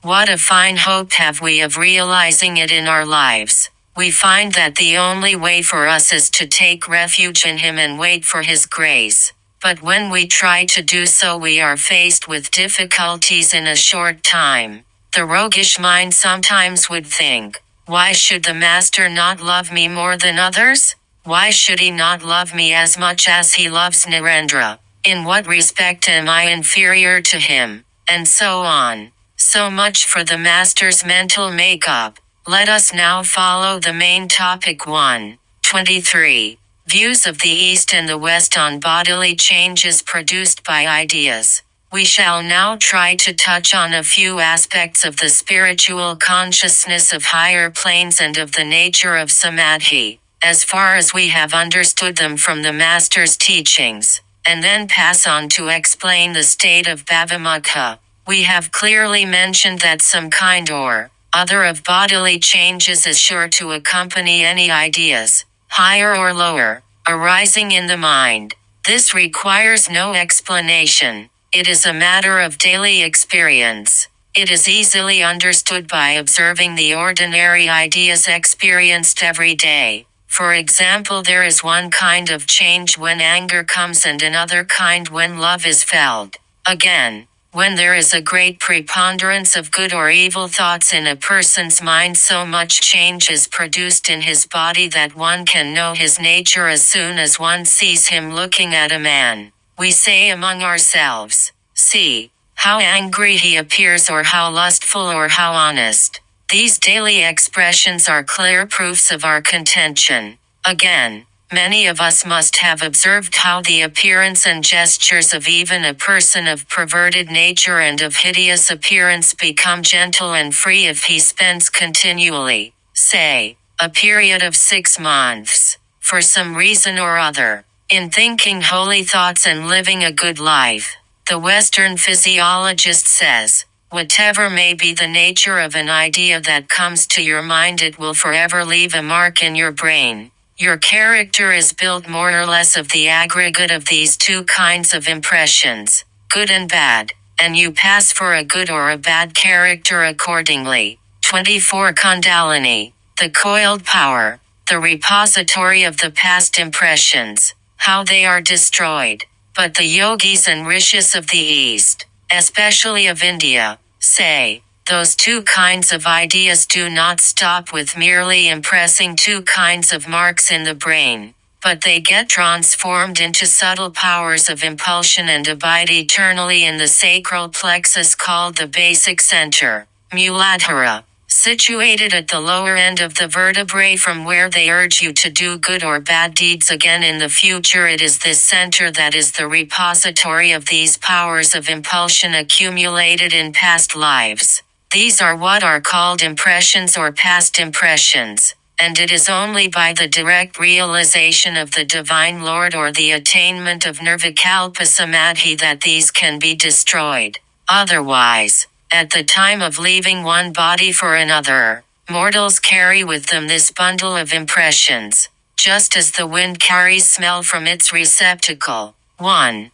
what a fine hope have we of realizing it in our lives. We find that the only way for us is to take refuge in him and wait for his grace. But when we try to do so, we are faced with difficulties in a short time. The roguish mind sometimes would think, why should the master not love me more than others? Why should he not love me as much as he loves Narendra? In what respect am I inferior to him? And so on. So much for the master's mental makeup. Let us now follow the main topic 1. 23. Views of the East and the West on bodily changes produced by ideas. We shall now try to touch on a few aspects of the spiritual consciousness of higher planes and of the nature of samadhi, as far as we have understood them from the master's teachings, and then pass on to explain the state of bhavamukha. We have clearly mentioned that some kind or other of bodily changes is sure to accompany any ideas, higher or lower, arising in the mind. This requires no explanation. It is a matter of daily experience. It is easily understood by observing the ordinary ideas experienced every day. For example, there is one kind of change when anger comes and another kind when love is felt. Again, when there is a great preponderance of good or evil thoughts in a person's mind, so much change is produced in his body that one can know his nature as soon as one sees him looking at a man. We say among ourselves, see, how angry he appears, or how lustful, or how honest. These daily expressions are clear proofs of our contention. Again, many of us must have observed how the appearance and gestures of even a person of perverted nature and of hideous appearance become gentle and free if he spends continually, say, a period of 6 months, for some reason or other, in thinking holy thoughts and living a good life. The Western physiologist says, whatever may be the nature of an idea that comes to your mind, it will forever leave a mark in your brain. Your character is built more or less of the aggregate of these two kinds of impressions, good and bad, and you pass for a good or a bad character accordingly. 24. Kundalini, the coiled power, the repository of the past impressions, how they are destroyed. But the yogis and rishis of the East, especially of India, say, those two kinds of ideas do not stop with merely impressing two kinds of marks in the brain, but they get transformed into subtle powers of impulsion and abide eternally in the sacral plexus called the basic center. Muladhara, situated at the lower end of the vertebrae from where they urge you to do good or bad deeds again in the future. It is this center that is the repository of these powers of impulsion accumulated in past lives. These are what are called impressions or past impressions, and it is only by the direct realization of the Divine Lord or the attainment of Nirvikalpa Samadhi that these can be destroyed. Otherwise, at the time of leaving one body for another, mortals carry with them this bundle of impressions, just as the wind carries smell from its receptacle. 1:25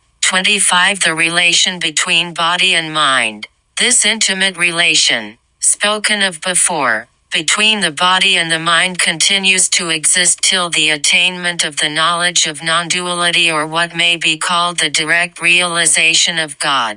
The relation between body and mind. This intimate relation, spoken of before, between the body and the mind continues to exist till the attainment of the knowledge of non-duality, or what may be called the direct realization of God.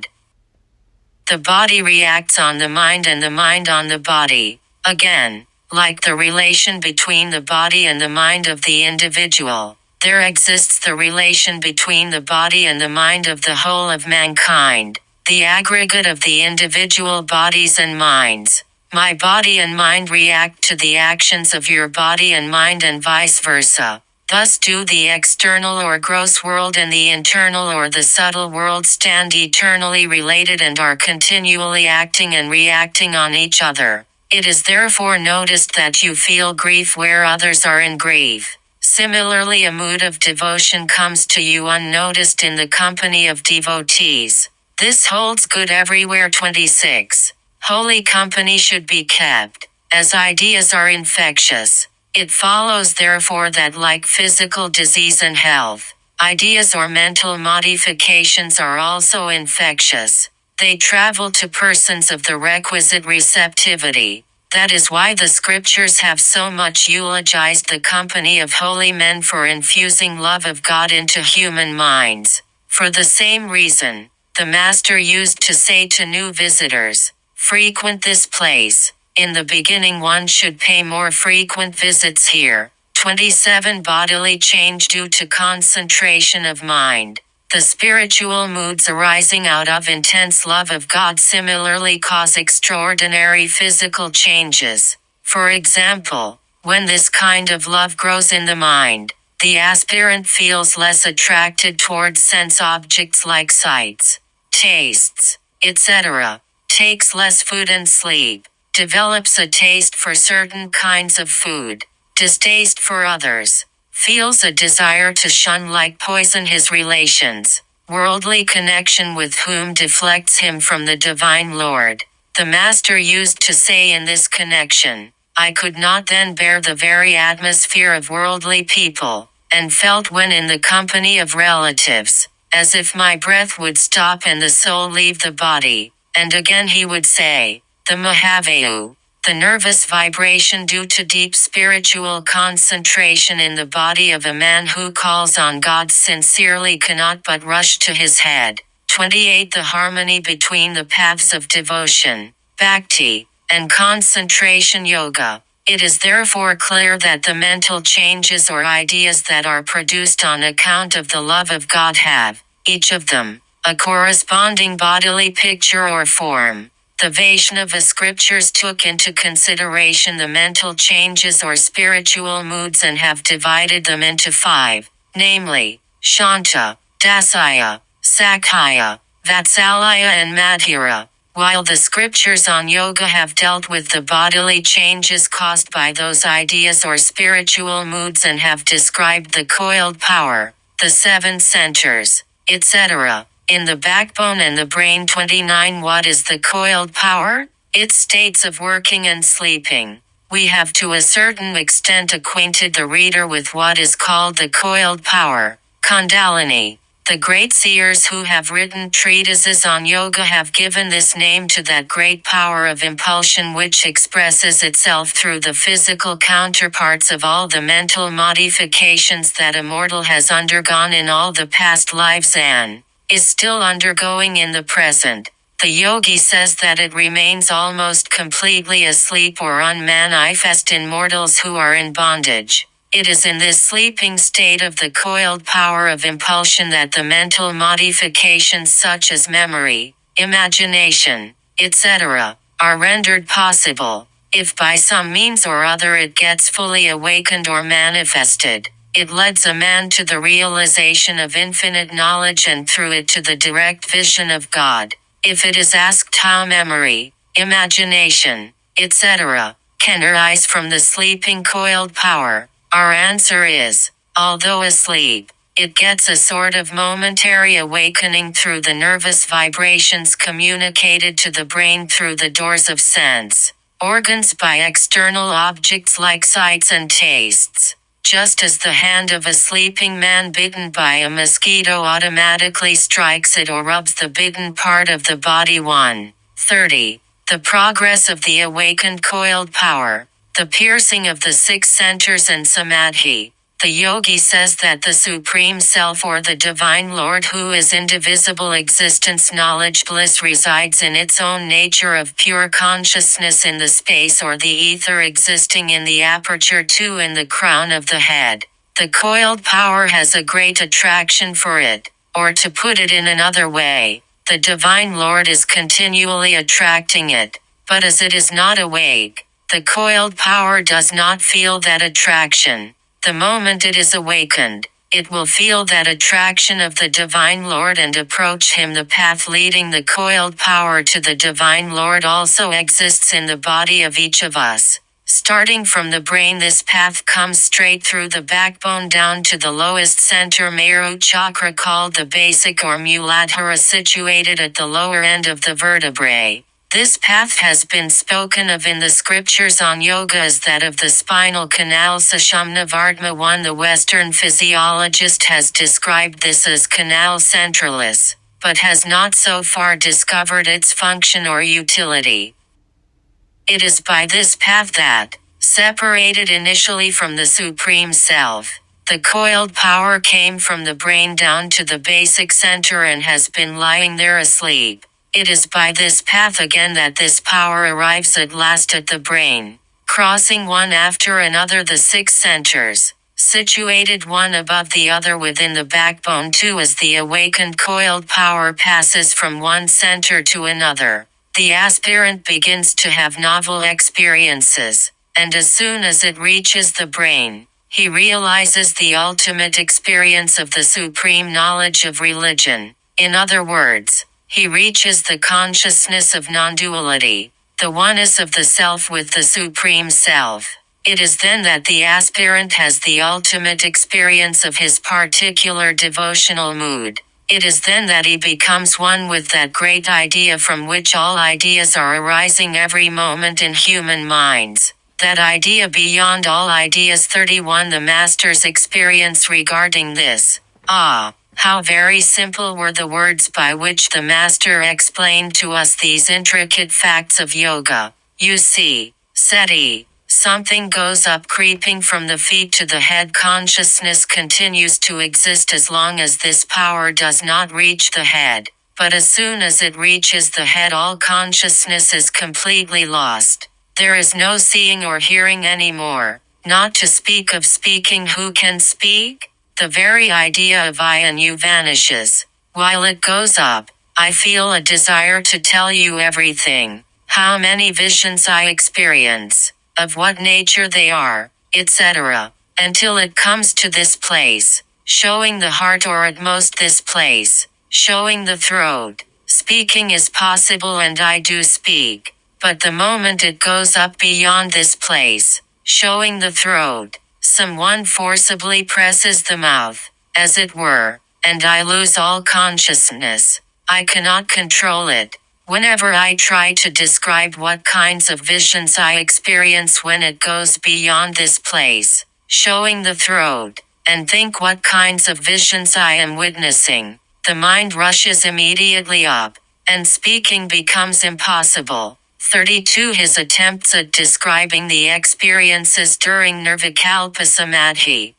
The body reacts on the mind and the mind on the body. Again, like the relation between the body and the mind of the individual, there exists the relation between the body and the mind of the whole of mankind, the aggregate of the individual bodies and minds. My body and mind react to the actions of your body and mind, and vice versa. Thus do the external or gross world and the internal or the subtle world stand eternally related and are continually acting and reacting on each other. It is therefore noticed that you feel grief where others are in grief. Similarly, a mood of devotion comes to you unnoticed in the company of devotees. This holds good everywhere. 26. Holy company should be kept, as ideas are infectious. It follows therefore that, like physical disease and health, ideas or mental modifications are also infectious. They travel to persons of the requisite receptivity. That is why the scriptures have so much eulogized the company of holy men for infusing love of God into human minds. For the same reason, the Master used to say to new visitors, "Frequent this place. In the beginning one should pay more frequent visits here." 27 Bodily change due to concentration of mind. The spiritual moods arising out of intense love of God similarly cause extraordinary physical changes. For example, when this kind of love grows in the mind, the aspirant feels less attracted towards sense objects like sights, tastes, etc., takes less food and sleep, develops a taste for certain kinds of food, distaste for others, feels a desire to shun like poison his relations, worldly connection with whom deflects him from the Divine Lord. The Master used to say in this connection, "I could not then bear the very atmosphere of worldly people, and felt when in the company of relatives, as if my breath would stop and the soul leave the body." And again he would say, "The Mahavayu, the nervous vibration due to deep spiritual concentration in the body of a man who calls on God sincerely cannot but rush to his head." 28 The harmony between the paths of devotion, bhakti, and concentration yoga. It is therefore clear that the mental changes or ideas that are produced on account of the love of God have, each of them, a corresponding bodily picture or form. The Vaishnava scriptures took into consideration the mental changes or spiritual moods and have divided them into 5, namely, Shanta, Dasaya, Sakhaya, Vatsalaya and Madhura, while the scriptures on yoga have dealt with the bodily changes caused by those ideas or spiritual moods and have described the coiled power, the 7 centers, etc., in the backbone and the brain. 29 What is the coiled power? Its states of working and sleeping. We have to a certain extent acquainted the reader with what is called the coiled power, Kundalini. The great seers who have written treatises on yoga have given this name to that great power of impulsion which expresses itself through the physical counterparts of all the mental modifications that a mortal has undergone in all the past lives and is still undergoing in the present. The yogi says that it remains almost completely asleep or unmanifest in mortals who are in bondage. It is in this sleeping state of the coiled power of impulsion that the mental modifications such as memory, imagination, etc., are rendered possible. If by some means or other it gets fully awakened or manifested, it leads a man to the realization of infinite knowledge and through it to the direct vision of God. If it is asked how memory, imagination, etc., can arise from the sleeping coiled power, our answer is, although asleep, it gets a sort of momentary awakening through the nervous vibrations communicated to the brain through the doors of sense organs by external objects like sights and tastes. Just as the hand of a sleeping man bitten by a mosquito automatically strikes it or rubs the bitten part of the body. 130. The progress of the awakened coiled power, the piercing of the six centers and samadhi. The yogi says that the Supreme Self or the Divine Lord who is indivisible existence knowledge bliss resides in its own nature of pure consciousness in the space or the ether existing in the aperture 2 in the crown of the head. The coiled power has a great attraction for it, or to put it in another way, the Divine Lord is continually attracting it, but as it is not awake, the coiled power does not feel that attraction. The moment it is awakened, it will feel that attraction of the Divine Lord and approach Him. The path leading the coiled power to the Divine Lord also exists in the body of each of us. Starting from the brain, this path comes straight through the backbone down to the lowest center Meru chakra called the basic or Muladhara, situated at the lower end of the vertebrae. This path has been spoken of in the scriptures on yoga as that of the spinal canal Sushumna Vardhana 1. The Western physiologist has described this as canal centralis, but has not so far discovered its function or utility. It is by this path that, separated initially from the Supreme Self, the coiled power came from the brain down to the basic center and has been lying there asleep. It is by this path again that this power arrives at last at the brain, crossing one after another the six centers, situated one above the other within the backbone 2. As the awakened coiled power passes from one center to another, the aspirant begins to have novel experiences, and as soon as it reaches the brain, he realizes the ultimate experience of the supreme knowledge of religion. In other words, he reaches the consciousness of non-duality, the oneness of the self with the Supreme Self. It is then that the aspirant has the ultimate experience of his particular devotional mood. It is then that he becomes one with that great idea from which all ideas are arising every moment in human minds. That idea beyond all ideas. 31. The Master's experience regarding this. How very simple were the words by which the Master explained to us these intricate facts of yoga. You see, said he, something goes up creeping from the feet to the head. Consciousness continues to exist as long as this power does not reach the head, but as soon as it reaches the head, all consciousness is completely lost. There is no seeing or hearing anymore, not to speak of speaking. Who can speak? The very idea of I and you vanishes. While it goes up, I feel a desire to tell you everything, how many visions I experience, of what nature they are, etc., until it comes to this place, showing the heart, or at most this place, showing the throat. Speaking is possible and I do speak, but the moment it goes up beyond this place, showing the throat, someone forcibly presses the mouth, as it were, and I lose all consciousness. I cannot control it. Whenever I try to describe what kinds of visions I experience when it goes beyond this place, showing the throat, and think what kinds of visions I am witnessing, the mind rushes immediately up, and speaking becomes impossible. 32. His attempts at describing the experiences during Nirvikalpa Samadhi.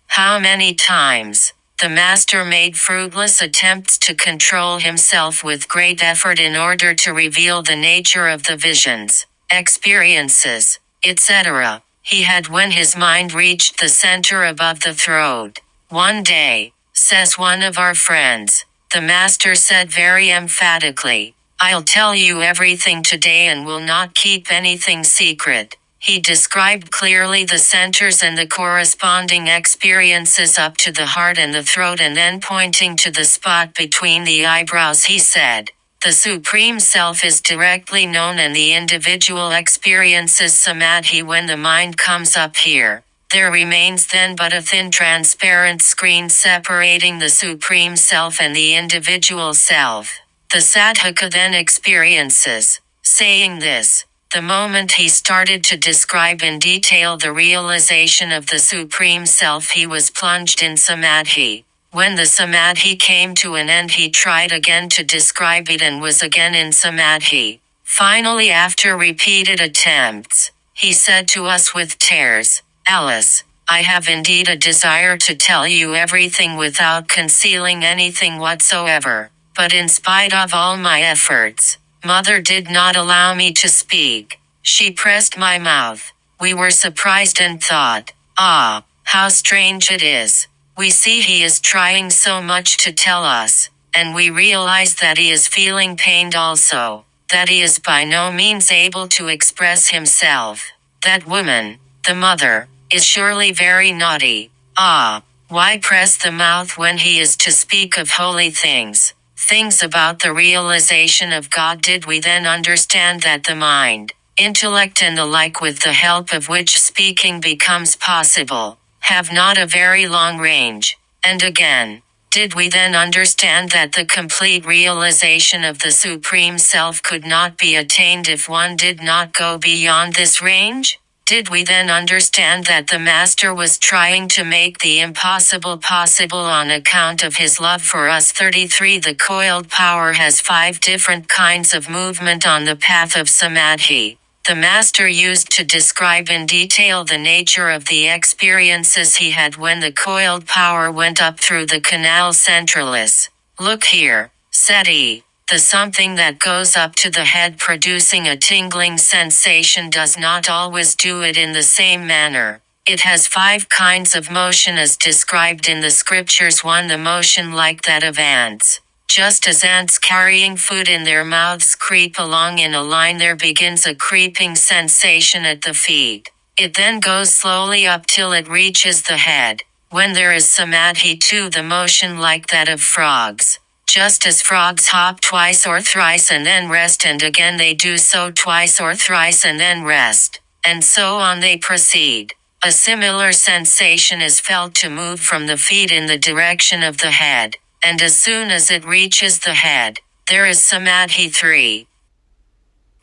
How many times the Master made fruitless attempts to control himself with great effort in order to reveal the nature of the visions, experiences, etc. he had when his mind reached the center above the throat. One day, says one of our friends, the Master said very emphatically, I'll tell you everything today and will not keep anything secret. He described clearly the centers and the corresponding experiences up to the heart and the throat, and then pointing to the spot between the eyebrows he said, "The Supreme Self is directly known and the individual experiences samadhi when the mind comes up here. There remains then but a thin transparent screen separating the Supreme Self and the individual self. The sadhaka then experiences." Saying this, the moment he started to describe in detail the realization of the Supreme Self, he was plunged in samadhi. When the samadhi came to an end, he tried again to describe it and was again in samadhi. Finally, after repeated attempts, he said to us with tears, "Alice, I have indeed a desire to tell you everything without concealing anything whatsoever. But in spite of all my efforts, Mother did not allow me to speak. She pressed my mouth. We were surprised and thought, ah, how strange it is. We see he is trying so much to tell us, and we realize that he is feeling pained also, that he is by no means able to express himself. That woman, the mother, is surely very naughty. Ah, why press the mouth when he is to speak of holy things? Things about the realization of God. Did we then understand that the mind, intellect and the like, with the help of which speaking becomes possible, have not a very long range? And again, did we then understand that the complete realization of the Supreme Self could not be attained if one did not go beyond this range? Did we then understand that the Master was trying to make the impossible possible on account of his love for us? 33. The coiled power has 5 different kinds of movement on the path of samadhi. The Master used to describe in detail the nature of the experiences he had when the coiled power went up through the canal centralis. "Look here," said he. "The something that goes up to the head producing a tingling sensation does not always do it in the same manner. It has 5 kinds of motion as described in the scriptures. 1. The motion like that of ants. Just as ants carrying food in their mouths creep along in a line, there begins a creeping sensation at the feet. It then goes slowly up till it reaches the head. When there is samadhi. 2. The motion like that of frogs. Just as frogs hop twice or thrice and then rest, and again they do so twice or thrice and then rest, and so on they proceed. A similar sensation is felt to move from the feet in the direction of the head, and as soon as it reaches the head, there is samadhi. 3.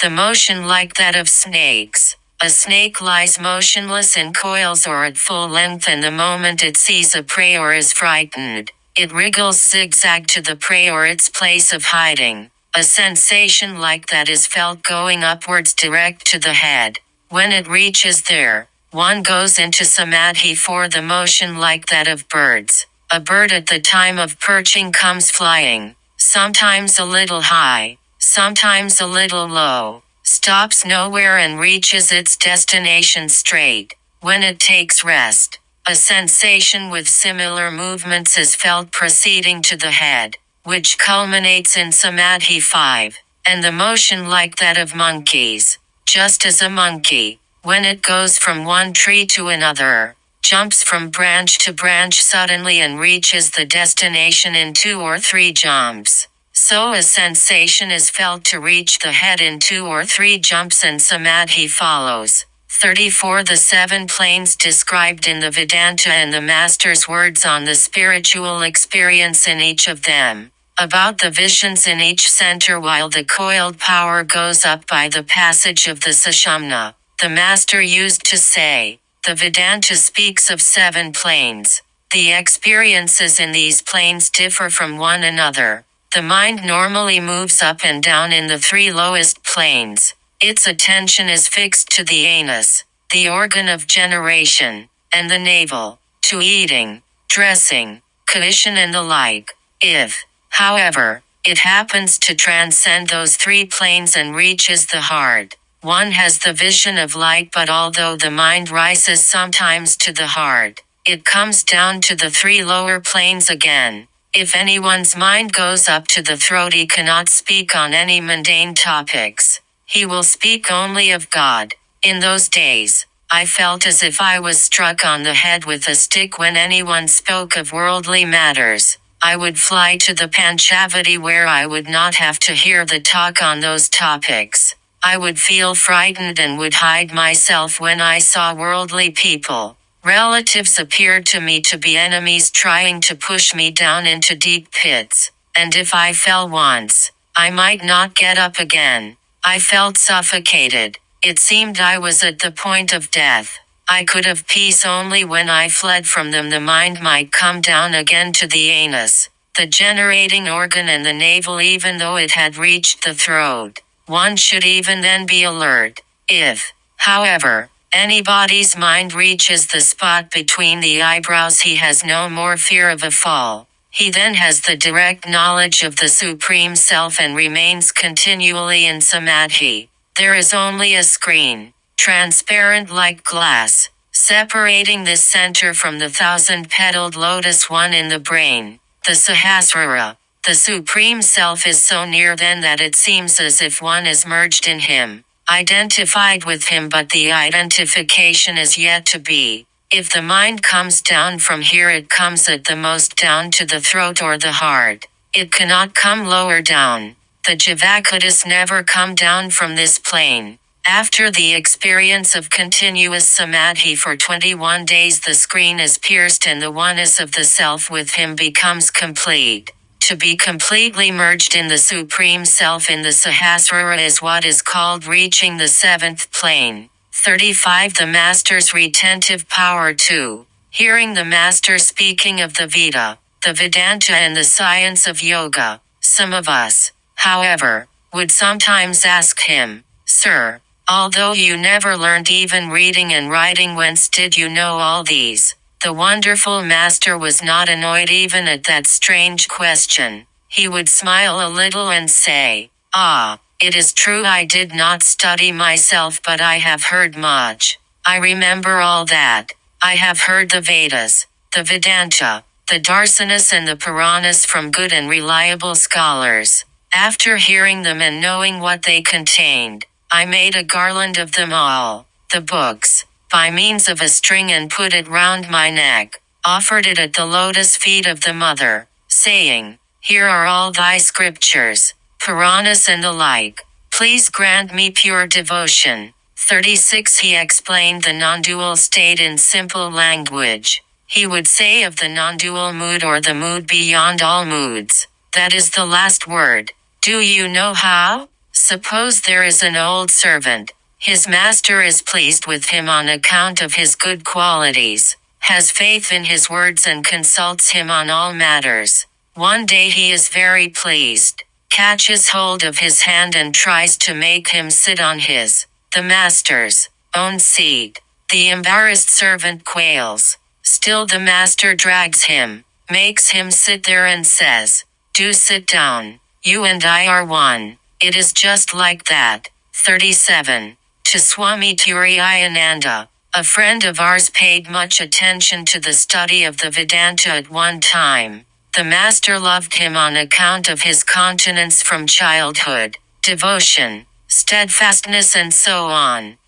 The motion like that of snakes. A snake lies motionless in coils or at full length, and the moment it sees a prey or is frightened, it wriggles zigzag to the prey or its place of hiding. A sensation like that is felt going upwards direct to the head. When it reaches there, one goes into samadhi. 4. The motion like that of birds. A bird at the time of perching comes flying, sometimes a little high, sometimes a little low, stops nowhere and reaches its destination straight. When it takes rest, a sensation with similar movements is felt proceeding to the head, which culminates in samadhi. 5. And the motion like that of monkeys. Just as a monkey, when it goes from one tree to another, jumps from branch to branch suddenly and reaches the destination in 2 or 3 jumps, so a sensation is felt to reach the head in 2 or 3 jumps, and samadhi follows. 34. The 7 planes described in the Vedanta and the Master's words on the spiritual experience in each of them. About the visions in each center while the coiled power goes up by the passage of the Sushumna, the Master used to say, the Vedanta speaks of 7 planes. The experiences in these planes differ from one another. The mind normally moves up and down in the 3 lowest planes. Its attention is fixed to the anus, the organ of generation, and the navel, to eating, dressing, coition and the like. If, however, it happens to transcend those 3 planes and reaches the heart, one has the vision of light. But although the mind rises sometimes to the heart, it comes down to the 3 lower planes again. If anyone's mind goes up to the throat, he cannot speak on any mundane topics. He will speak only of God. In those days, I felt as if I was struck on the head with a stick when anyone spoke of worldly matters. I would fly to the Panchavati where I would not have to hear the talk on those topics. I would feel frightened and would hide myself when I saw worldly people. Relatives appeared to me to be enemies trying to push me down into deep pits, and if I fell once, I might not get up again. I felt suffocated. It seemed I was at the point of death. I could have peace only when I fled from them. The mind might come down again to the anus, the generating organ, and the navel, even though it had reached the throat. One should even then be alert. If, however, anybody's mind reaches the spot between the eyebrows, he has no more fear of a fall. He then has the direct knowledge of the Supreme Self and remains continually in Samadhi. There is only a screen, transparent like glass, separating this center from the thousand-petaled lotus one in the brain, the Sahasrara. The Supreme Self is so near then that it seems as if one is merged in him, identified with him, but the identification is yet to be. If the mind comes down from here, it comes at the most down to the throat or the heart. It cannot come lower down. The Jivakatas never come down from this plane. After the experience of continuous Samadhi for 21 days, the screen is pierced and the oneness of the Self with him becomes complete. To be completely merged in the Supreme Self in the Sahasrara is what is called reaching the seventh plane. 35. The Master's retentive power. 2. Hearing the Master speaking of the Veda, the Vedanta, and the science of yoga. Some of us, however, would sometimes ask him, "Sir, although you never learned even reading and writing, whence did you know all these?" The wonderful Master was not annoyed even at that strange question. He would smile a little and say, "Ah, it is true I did not study myself, but I have heard much. I remember all that. I have heard the Vedas, the Vedanta, the Darsanas, and the Puranas from good and reliable scholars. After hearing them and knowing what they contained, I made a garland of them all, the books, by means of a string, and put it round my neck, offered it at the lotus feet of the Mother, saying, 'Here are all thy scriptures, Puranas and the like. Please grant me pure devotion.'" 36. He explained the non-dual state in simple language. He would say of the non-dual mood, or the mood beyond all moods, "That is the last word. Do you know how? Suppose there is an old servant. His master is pleased with him on account of his good qualities, has faith in his words, and consults him on all matters. One day he is very pleased, catches hold of his hand and tries to make him sit on the master's, own seat. The embarrassed servant quails. Still the master drags him, makes him sit there, and says, 'Do sit down. You and I are one.' It is just like that." 37. To Swami Turiyananda, a friend of ours, paid much attention to the study of the Vedanta at one time. The Master loved him on account of his continence from childhood, devotion, steadfastness, and so on.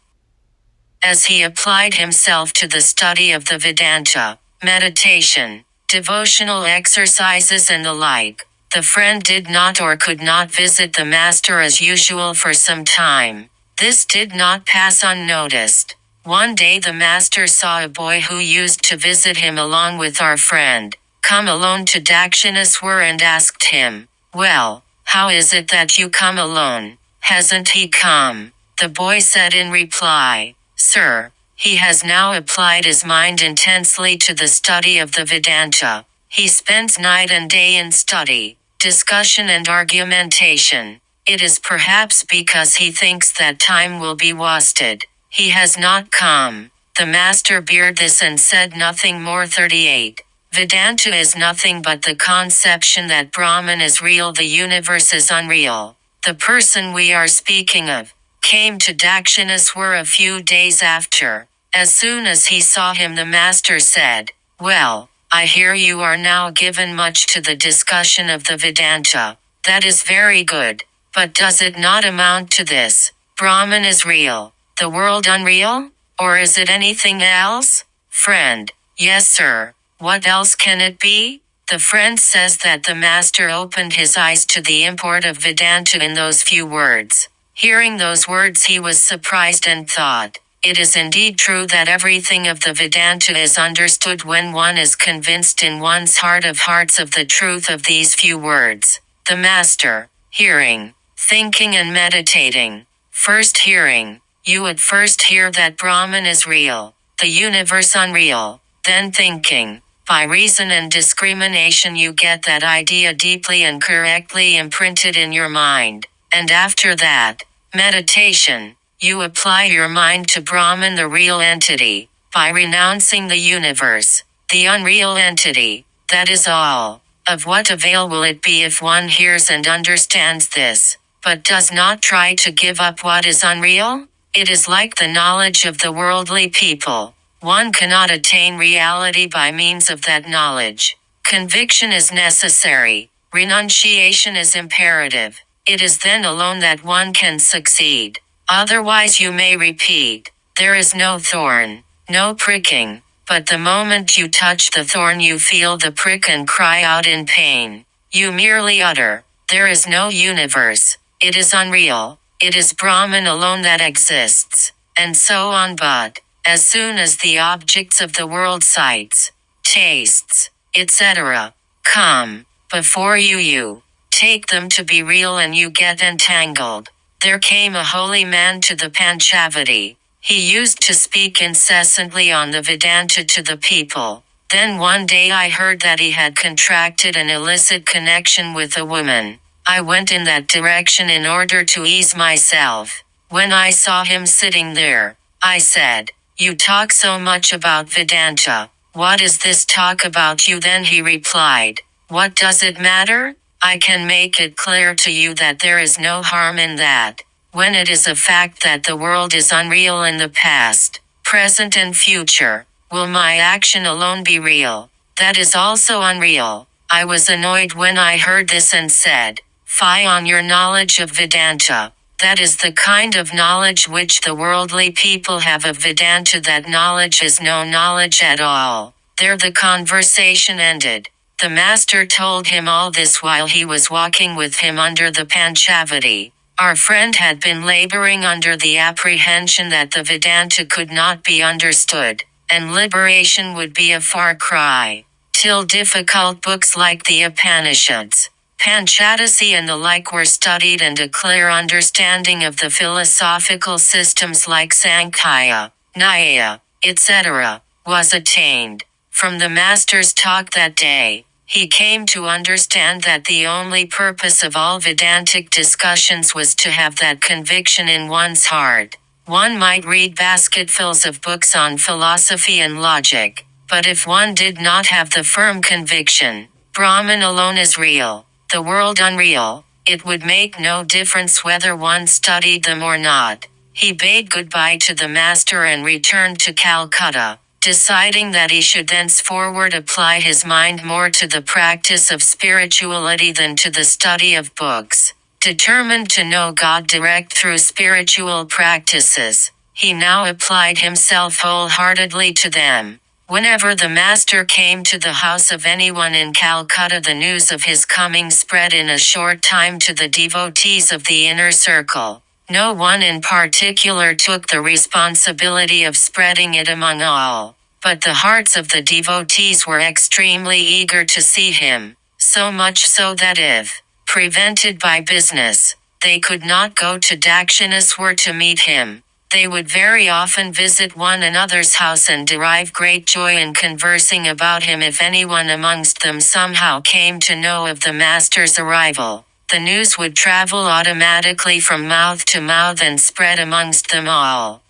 As he applied himself to the study of the Vedanta, meditation, devotional exercises, and the like, the friend did not or could not visit the Master as usual for some time. This did not pass unnoticed. One day the Master saw a boy who used to visit him along with our friend come alone to Dakshineshwar, and asked him, "Well, how is it that you come alone? Hasn't he come?" The boy said in reply, "Sir, he has now applied his mind intensely to the study of the Vedanta. He spends night and day in study, discussion, and argumentation. It is perhaps because he thinks that time will be wasted. He has not come." The Master beard this and said nothing more. 38. Vedanta is nothing but the conception that Brahman is real, the universe is unreal. The person we are speaking of came to Dakshineshwar a few days after. As soon as he saw him, the Master said, "Well, I hear you are now given much to the discussion of the Vedanta. That is very good. But does it not amount to this? Brahman is real. The world unreal? Or is it anything else? Friend. Yes, sir. What else can it be? The friend says that the master opened his eyes to the import of Vedanta in those few words. Hearing those words he was surprised and thought, it is indeed true that everything of the Vedanta is understood when one is convinced in one's heart of hearts of the truth of these few words. The master, hearing, thinking and meditating. First hearing, you at first hear that Brahman is real, the universe unreal, then thinking. By reason and discrimination you get that idea deeply and correctly imprinted in your mind, and after that, meditation, you apply your mind to Brahman, the real entity, by renouncing the universe, the unreal entity. That is all. Of what avail will it be if one hears and understands this, but does not try to give up what is unreal? It is like the knowledge of the worldly people. One cannot attain reality by means of that knowledge. Conviction is necessary. Renunciation is imperative. It is then alone that one can succeed. Otherwise you may repeat, there is no thorn, no pricking, but the moment you touch the thorn you feel the prick and cry out in pain. You merely utter, there is no universe, it is unreal, it is Brahman alone that exists, and so on. But as soon as the objects of the world, sights, tastes, etc., come before you, you take them to be real and you get entangled. There came a holy man to the Panchavati. He used to speak incessantly on the Vedanta to the people. Then one day I heard that he had contracted an illicit connection with a woman. I went in that direction in order to ease myself. When I saw him sitting there, I said, "You talk so much about Vedanta. What is this talk about you?" Then he replied, "What does it matter? I can make it clear to you that there is no harm in that. When it is a fact that the world is unreal in the past, present and future, will my action alone be real? That is also unreal." I was annoyed when I heard this and said, "Fie on your knowledge of Vedanta. That is the kind of knowledge which the worldly people have of Vedanta. That knowledge is no knowledge at all." There the conversation ended. The master told him all this while he was walking with him under the Panchavati. Our friend had been laboring under the apprehension that the Vedanta could not be understood, and liberation would be a far cry, till difficult books like the Upanishads, Panchadasi and the like were studied and a clear understanding of the philosophical systems like Sankhya, Nyaya, etc., was attained. From the master's talk that day, he came to understand that the only purpose of all Vedantic discussions was to have that conviction in one's heart. One might read basketfuls of books on philosophy and logic, but if one did not have the firm conviction, Brahman alone is real, the world unreal, it would make no difference whether one studied them or not. He bade goodbye to the master and returned to Calcutta, deciding that he should thenceforward apply his mind more to the practice of spirituality than to the study of books. Determined to know God direct through spiritual practices, he now applied himself wholeheartedly to them. Whenever the master came to the house of anyone in Calcutta, the news of his coming spread in a short time to the devotees of the inner circle. No one in particular took the responsibility of spreading it among all, but the hearts of the devotees were extremely eager to see him, so much so that if, prevented by business, they could not go to Dakshineshwar to meet him, they would very often visit one another's house and derive great joy in conversing about him. If anyone amongst them somehow came to know of the master's arrival, the news would travel automatically from mouth to mouth and spread amongst them all.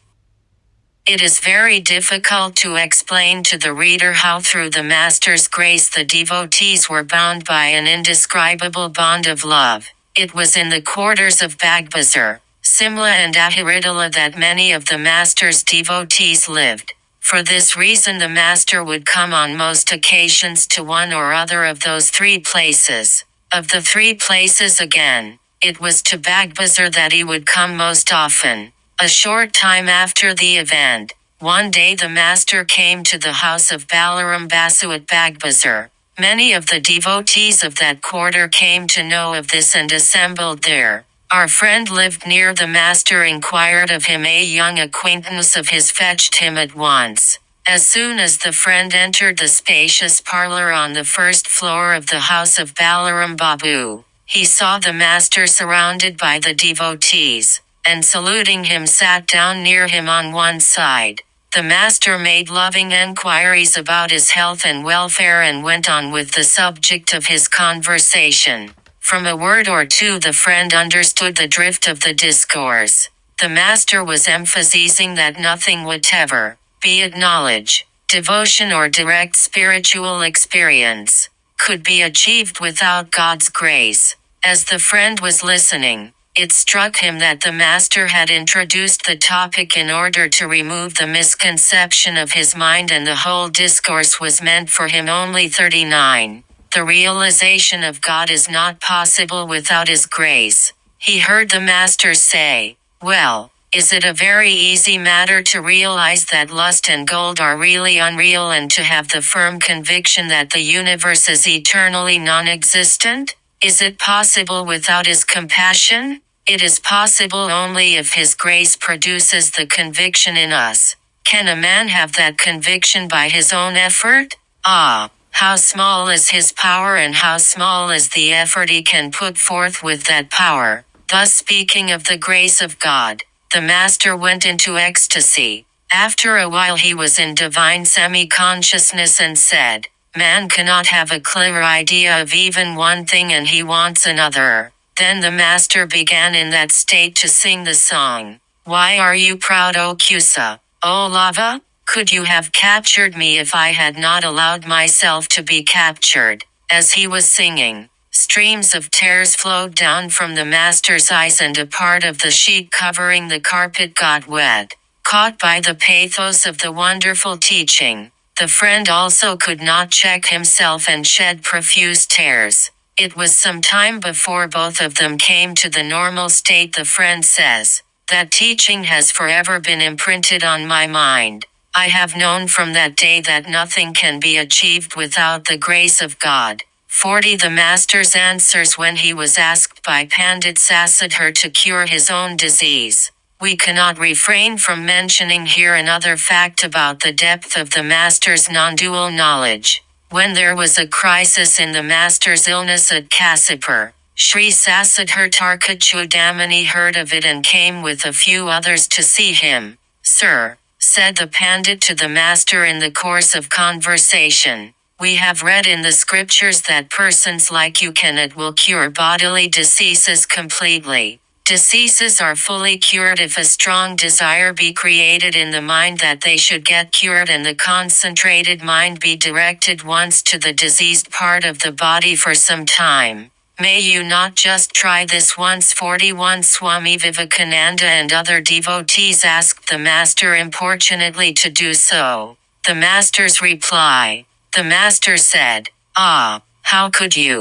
It is very difficult to explain to the reader how through the master's grace the devotees were bound by an indescribable bond of love. It was in the quarters of Bagbazar, Simla and Ahiridala that many of the master's devotees lived. For this reason the master would come on most occasions to one or other of those three places. Of the three places again, it was to Bagbazar that he would come most often. A short time after the event, one day the master came to the house of Balaram Basu at Bagbazar. Many of the devotees of that quarter came to know of this and assembled there. Our friend lived near the master, inquired of him. A young acquaintance of his fetched him at once. As soon as the friend entered the spacious parlor on the first floor of the house of Balaram Babu, he saw the master surrounded by the devotees, and saluting him sat down near him on one side. The master made loving enquiries about his health and welfare and went on with the subject of his conversation. From a word or two the friend understood the drift of the discourse. The master was emphasizing that nothing whatever, be it knowledge, devotion or direct spiritual experience, could be achieved without God's grace. As the friend was listening, it struck him that the master had introduced the topic in order to remove the misconception of his mind, and the whole discourse was meant for him. Only 39. The realization of God is not possible without His grace. He heard the master say, "Well, is it a very easy matter to realize that lust and gold are really unreal and to have the firm conviction that the universe is eternally non-existent? Is it possible without His compassion? It is possible only if His grace produces the conviction in us. Can a man have that conviction by his own effort? Ah! How small is his power and how small is the effort he can put forth with that power." Thus speaking of the grace of God, the master went into ecstasy. After a while he was in divine semi-consciousness and said, "Man cannot have a clear idea of even one thing and he wants another." Then the master began in that state to sing the song, "Why are you proud, O Kusa, O lava? Could you have captured me if I had not allowed myself to be captured?" As he was singing, streams of tears flowed down from the master's eyes and a part of the sheet covering the carpet got wet. Caught by the pathos of the wonderful teaching, the friend also could not check himself and shed profuse tears. It was some time before both of them came to the normal state. The friend says, "That teaching has forever been imprinted on my mind. I have known from that day that nothing can be achieved without the grace of God." 40. The master's answers when he was asked by Pandit Sasidhar to cure his own disease. We cannot refrain from mentioning here another fact about the depth of the master's non-dual knowledge. When there was a crisis in the master's illness at Kasipur, Sri Sasidhar Tarkachudamani heard of it and came with a few others to see him. "Sir," said the Pandit to the master in the course of conversation, "we have read in the scriptures that persons like you will cure bodily diseases completely. Diseases are fully cured if a strong desire be created in the mind that they should get cured and the concentrated mind be directed once to the diseased part of the body for some time. May you not just try this once?" 41. Swami Vivekananda and other devotees asked the master importunately to do so. The master's reply. The master said, "Ah, how could you,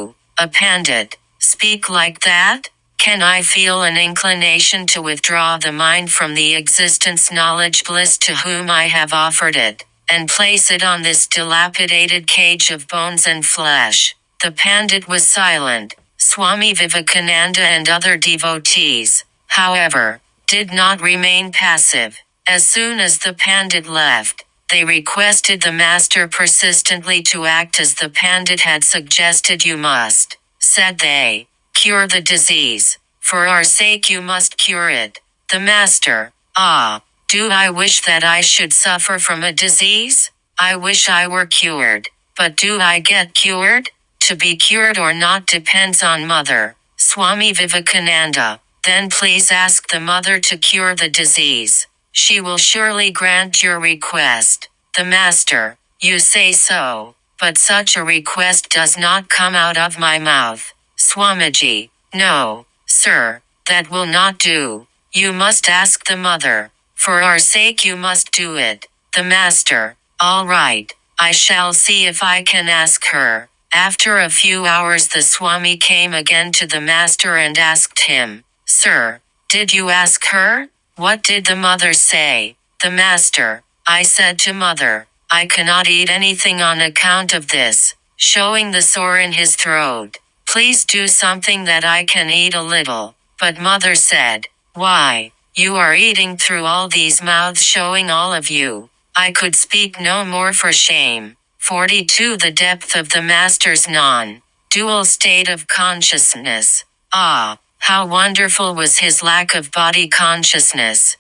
a Pandit, speak like that? Can I feel an inclination to withdraw the mind from the existence knowledge bliss to whom I have offered it, and place it on this dilapidated cage of bones and flesh?" The Pandit was silent. Swami Vivekananda and other devotees, however, did not remain passive. As soon as the Pandit left, they requested the master persistently to act as the Pandit had suggested. "You must," said they, "cure the disease. For our sake you must cure it." The master, "Ah, do I wish that I should suffer from a disease? I wish I were cured. But do I get cured? To be cured or not depends on mother." Swami Vivekananda, "Then please ask the mother to cure the disease. She will surely grant your request." The master, "You say so, but such a request does not come out of my mouth." Swamiji, "No, sir, that will not do. You must ask the mother. For our sake you must do it." The master, all right, I shall see if I can ask her. After a few hours the Swami came again to the master and asked him, Sir, did you ask her? What did the mother say? The master, I said to mother, I cannot eat anything on account of this, showing the sore in his throat. Please do something that I can eat a little. But mother said, Why, you are eating through all these mouths showing all of you. I could speak no more for shame. 42 The depth of the master's non-dual state of consciousness. Ah, how wonderful was his lack of body consciousness.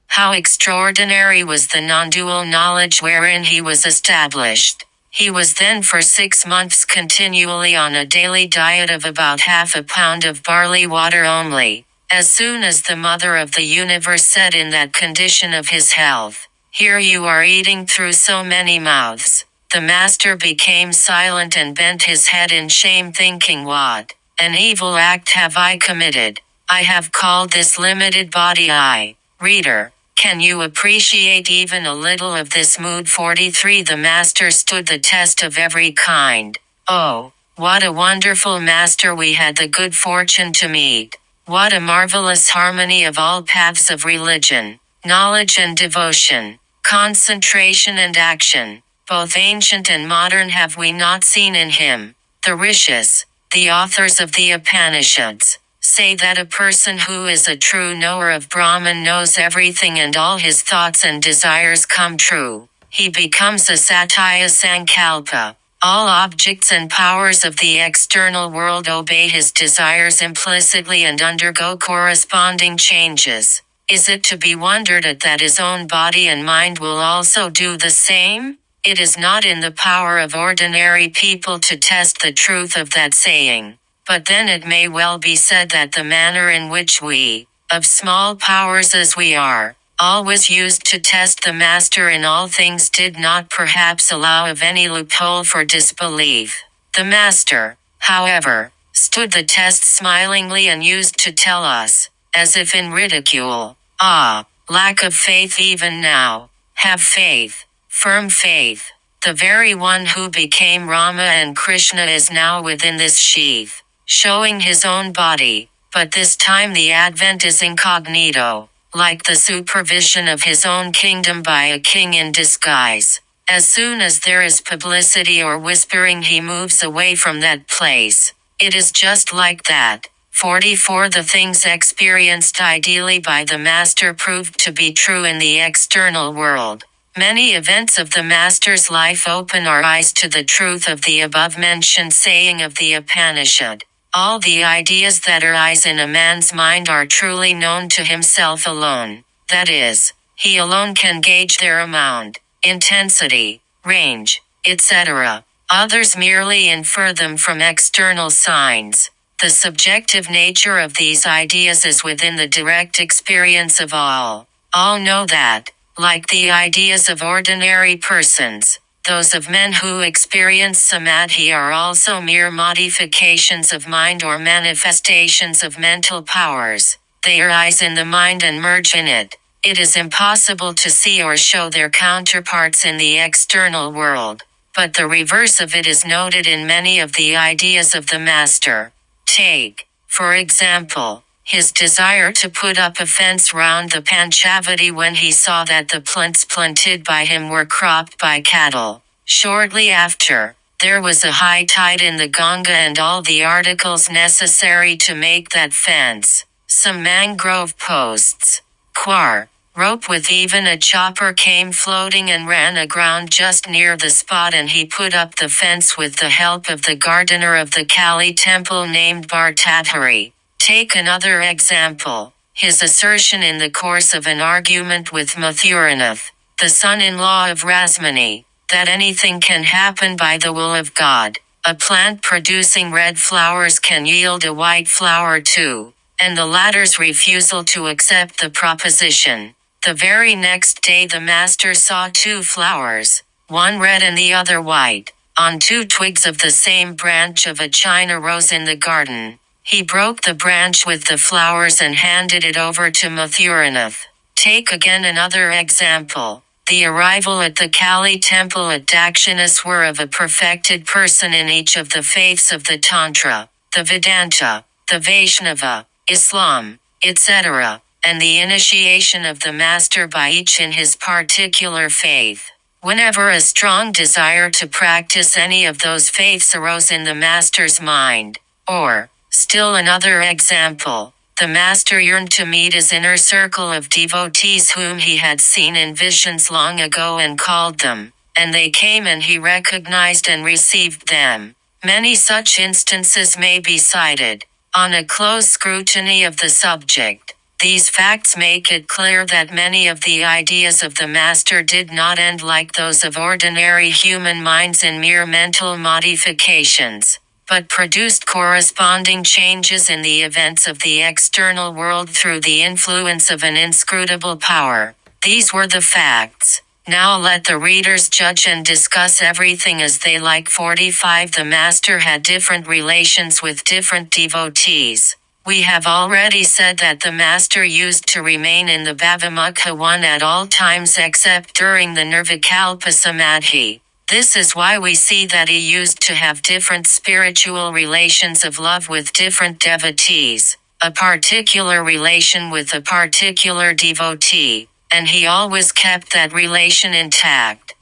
How extraordinary was the non-dual knowledge wherein he was established. He was then for 6 months continually on a daily diet of about half a pound of barley water only. As soon as the Mother of the Universe said in that condition of his health, Here you are eating through so many mouths, the master became silent and bent his head in shame, thinking, What an evil act have I committed? I have called this limited body I. Reader, can you appreciate even a little of this mood? 43 The master stood the test of every kind. Oh, what a wonderful master we had the good fortune to meet. What a marvelous harmony of all paths of religion, knowledge and devotion, concentration and action, both ancient and modern, have we not seen in him. The rishis, the authors of the Upanishads, say that a person who is a true knower of Brahman knows everything and all his thoughts and desires come true. He becomes a satya sankalpa. All objects and powers of the external world obey his desires implicitly and undergo corresponding changes. Is it to be wondered at that his own body and mind will also do the same? It is not in the power of ordinary people to test the truth of that saying. But then it may well be said that the manner in which we, of small powers as we are, always used to test the master in all things did not perhaps allow of any loophole for disbelief. The master, however, stood the test smilingly and used to tell us, as if in ridicule, Ah, lack of faith even now. Have faith, firm faith. The very one who became Rama and Krishna is now within this sheath, showing his own body, but this time the advent is incognito, like the supervision of his own kingdom by a king in disguise. As soon as there is publicity or whispering he moves away from that place. It is just like that. 44 The things experienced ideally by the master proved to be true in the external world. Many events of the master's life open our eyes to the truth of the above-mentioned saying of the Upanishad. All the ideas that arise in a man's mind are truly known to himself alone. That is, he alone can gauge their amount, intensity, range, etc. Others merely infer them from external signs. The subjective nature of these ideas is within the direct experience of all. All know that, like the ideas of ordinary persons, those of men who experience Samadhi are also mere modifications of mind or manifestations of mental powers. They arise in the mind and merge in it. It is impossible to see or show their counterparts in the external world. But the reverse of it is noted in many of the ideas of the master. Take, for example, his desire to put up a fence round the Panchavati when he saw that the plants planted by him were cropped by cattle. Shortly after, there was a high tide in the Ganga and all the articles necessary to make that fence, some mangrove posts, rope with even a chopper came floating and ran aground just near the spot, and he put up the fence with the help of the gardener of the Kali temple named Bhartadhari. Take another example, his assertion in the course of an argument with Mathuranath, the son-in-law of Rasmani, that anything can happen by the will of God. A plant producing red flowers can yield a white flower too, and the latter's refusal to accept the proposition. The very next day the master saw 2 flowers, one red and the other white, on 2 twigs of the same branch of a China rose in the garden. He broke the branch with the flowers and handed it over to Mathuranath. Take again another example. The arrival at the Kali temple at Dakshineshwar of a perfected person in each of the faiths of the Tantra, the Vedanta, the Vaishnava, Islam, etc., and the initiation of the master by each in his particular faith. Whenever a strong desire to practice any of those faiths arose in the master's mind, or, still another example, the master yearned to meet his inner circle of devotees whom he had seen in visions long ago and called them, and they came and he recognized and received them. Many such instances may be cited. On a close scrutiny of the subject, these facts make it clear that many of the ideas of the master did not end like those of ordinary human minds in mere mental modifications, but produced corresponding changes in the events of the external world through the influence of an inscrutable power. These were the facts. Now let the readers judge and discuss everything as they like. 45 The master had different relations with different devotees. We have already said that the master used to remain in the Bhavamukha one at all times except during the Nirvikalpa Samadhi. This is why we see that he used to have different spiritual relations of love with different devotees, a particular relation with a particular devotee, and he always kept that relation intact.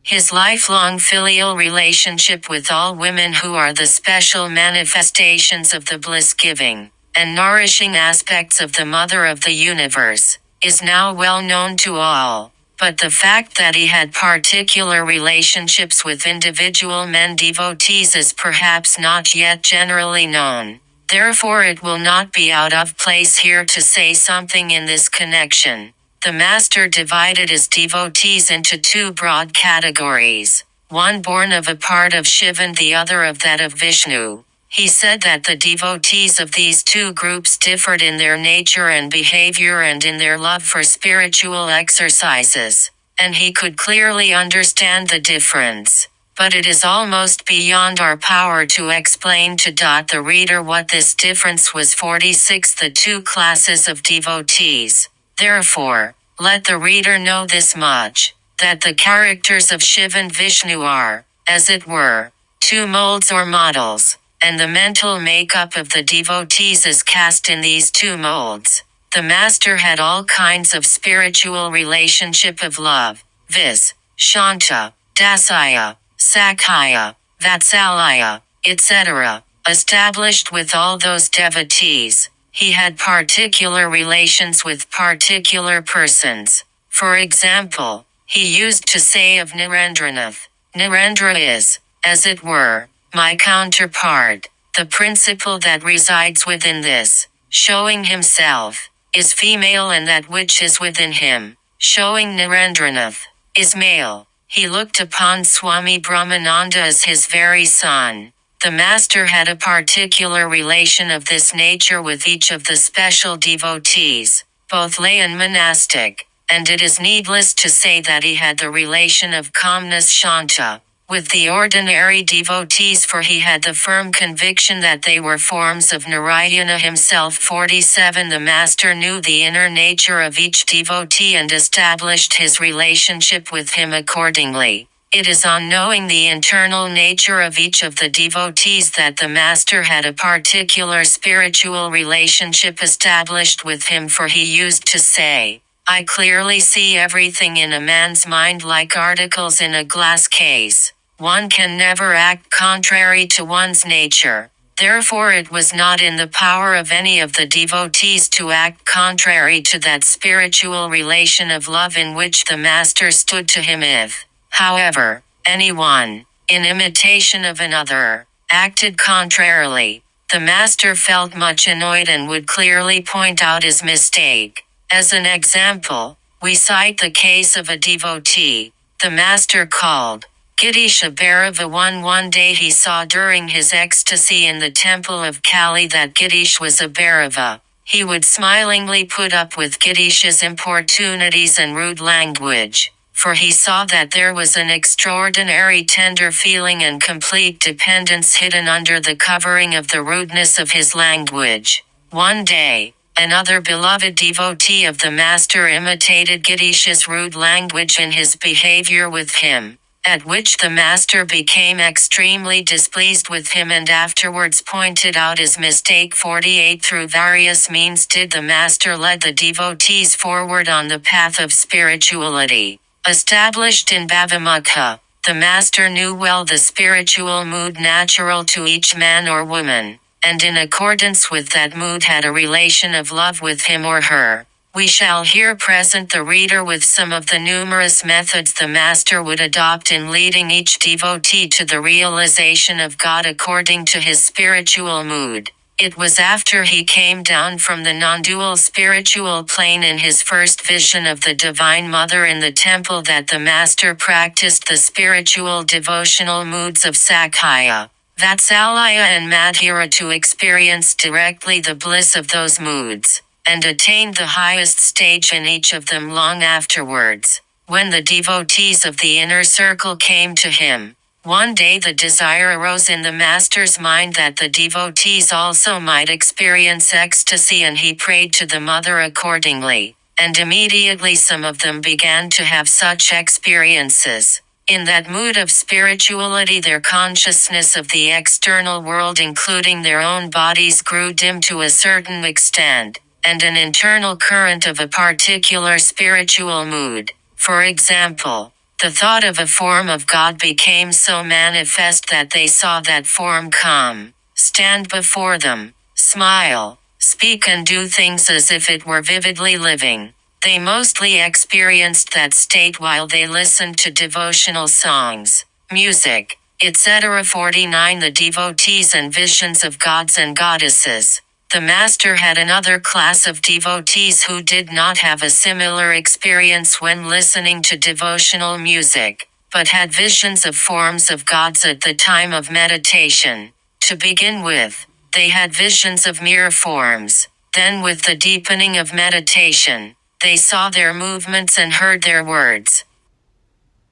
His lifelong filial relationship with all women who are the special manifestations of the bliss-giving and nourishing aspects of the Mother of the Universe is now well known to all. But the fact that he had particular relationships with individual men devotees is perhaps not yet generally known. Therefore it will not be out of place here to say something in this connection. The master divided his devotees into two broad categories, one born of a part of Shiva and the other of that of Vishnu. He said that the devotees of these two groups differed in their nature and behavior and in their love for spiritual exercises, and he could clearly understand the difference. But it is almost beyond our power to explain to the reader what this difference was. 46 The two classes of devotees. Therefore, let the reader know this much, that the characters of Shiva and Vishnu are, as it were, two molds or models, and the mental makeup of the devotees is cast in these two molds. The master had all kinds of spiritual relationship of love, viz., Shanta, Dasaya, Sakhaya, Vatsalaya, etc., established with all those devotees. He had particular relations with particular persons. For example, he used to say of Narendranath, Narendra is, as it were, my counterpart. The principle that resides within this, showing himself, is female, and that which is within him, showing Narendranath, is male. He looked upon Swami Brahmananda as his very son. The master had a particular relation of this nature with each of the special devotees, both lay and monastic, and it is needless to say that he had the relation of calmness Shanta with the ordinary devotees, for he had the firm conviction that they were forms of Narayana himself. 47 The master knew the inner nature of each devotee and established his relationship with him accordingly. It is on knowing the internal nature of each of the devotees that the master had a particular spiritual relationship established with him, for he used to say, I clearly see everything in a man's mind like articles in a glass case. One can never act contrary to one's nature. Therefore it was not in the power of any of the devotees to act contrary to that spiritual relation of love in which the master stood to him. If, however, anyone, in imitation of another, acted contrarily, the master felt much annoyed and would clearly point out his mistake. As an example, we cite the case of a devotee the master called Girish a Bhairava. One day he saw during his ecstasy in the temple of Kali that Girish was a Bhairava. He would smilingly put up with Girish's importunities and rude language, for he saw that there was an extraordinary tender feeling and complete dependence hidden under the covering of the rudeness of his language. One day, Another beloved devotee of the master imitated Ganesha's rude language in his behavior with him, at which the master became extremely displeased with him and afterwards pointed out his mistake. 48 Through various means did the master lead the devotees forward on the path of spirituality. Established in Bhavamukha, the master knew well the spiritual mood natural to each man or woman, and in accordance with that mood had a relation of love with him or her. We shall here present the reader with some of the numerous methods the master would adopt in leading each devotee to the realization of God according to his spiritual mood. It was after he came down from the non-dual spiritual plane in his first vision of the Divine Mother in the temple that the master practiced the spiritual devotional moods of Sakhya, Vatsalaya and Madhura to experience directly the bliss of those moods, and attained the highest stage in each of them long afterwards. When the devotees of the inner circle came to him, one day the desire arose in the master's mind that the devotees also might experience ecstasy, and he prayed to the mother accordingly, and immediately some of them began to have such experiences. In that mood of spirituality their consciousness of the external world including their own bodies grew dim to a certain extent, and an internal current of a particular spiritual mood, for example, the thought of a form of God became so manifest that they saw that form come, stand before them, smile, speak and do things as if it were vividly living. They mostly experienced that state while they listened to devotional songs, music, etc. 49 The devotees and visions of gods and goddesses. The master had another class of devotees who did not have a similar experience when listening to devotional music, but had visions of forms of gods at the time of meditation. To begin with, they had visions of mere forms. Then with the deepening of meditation, they saw their movements and heard their words.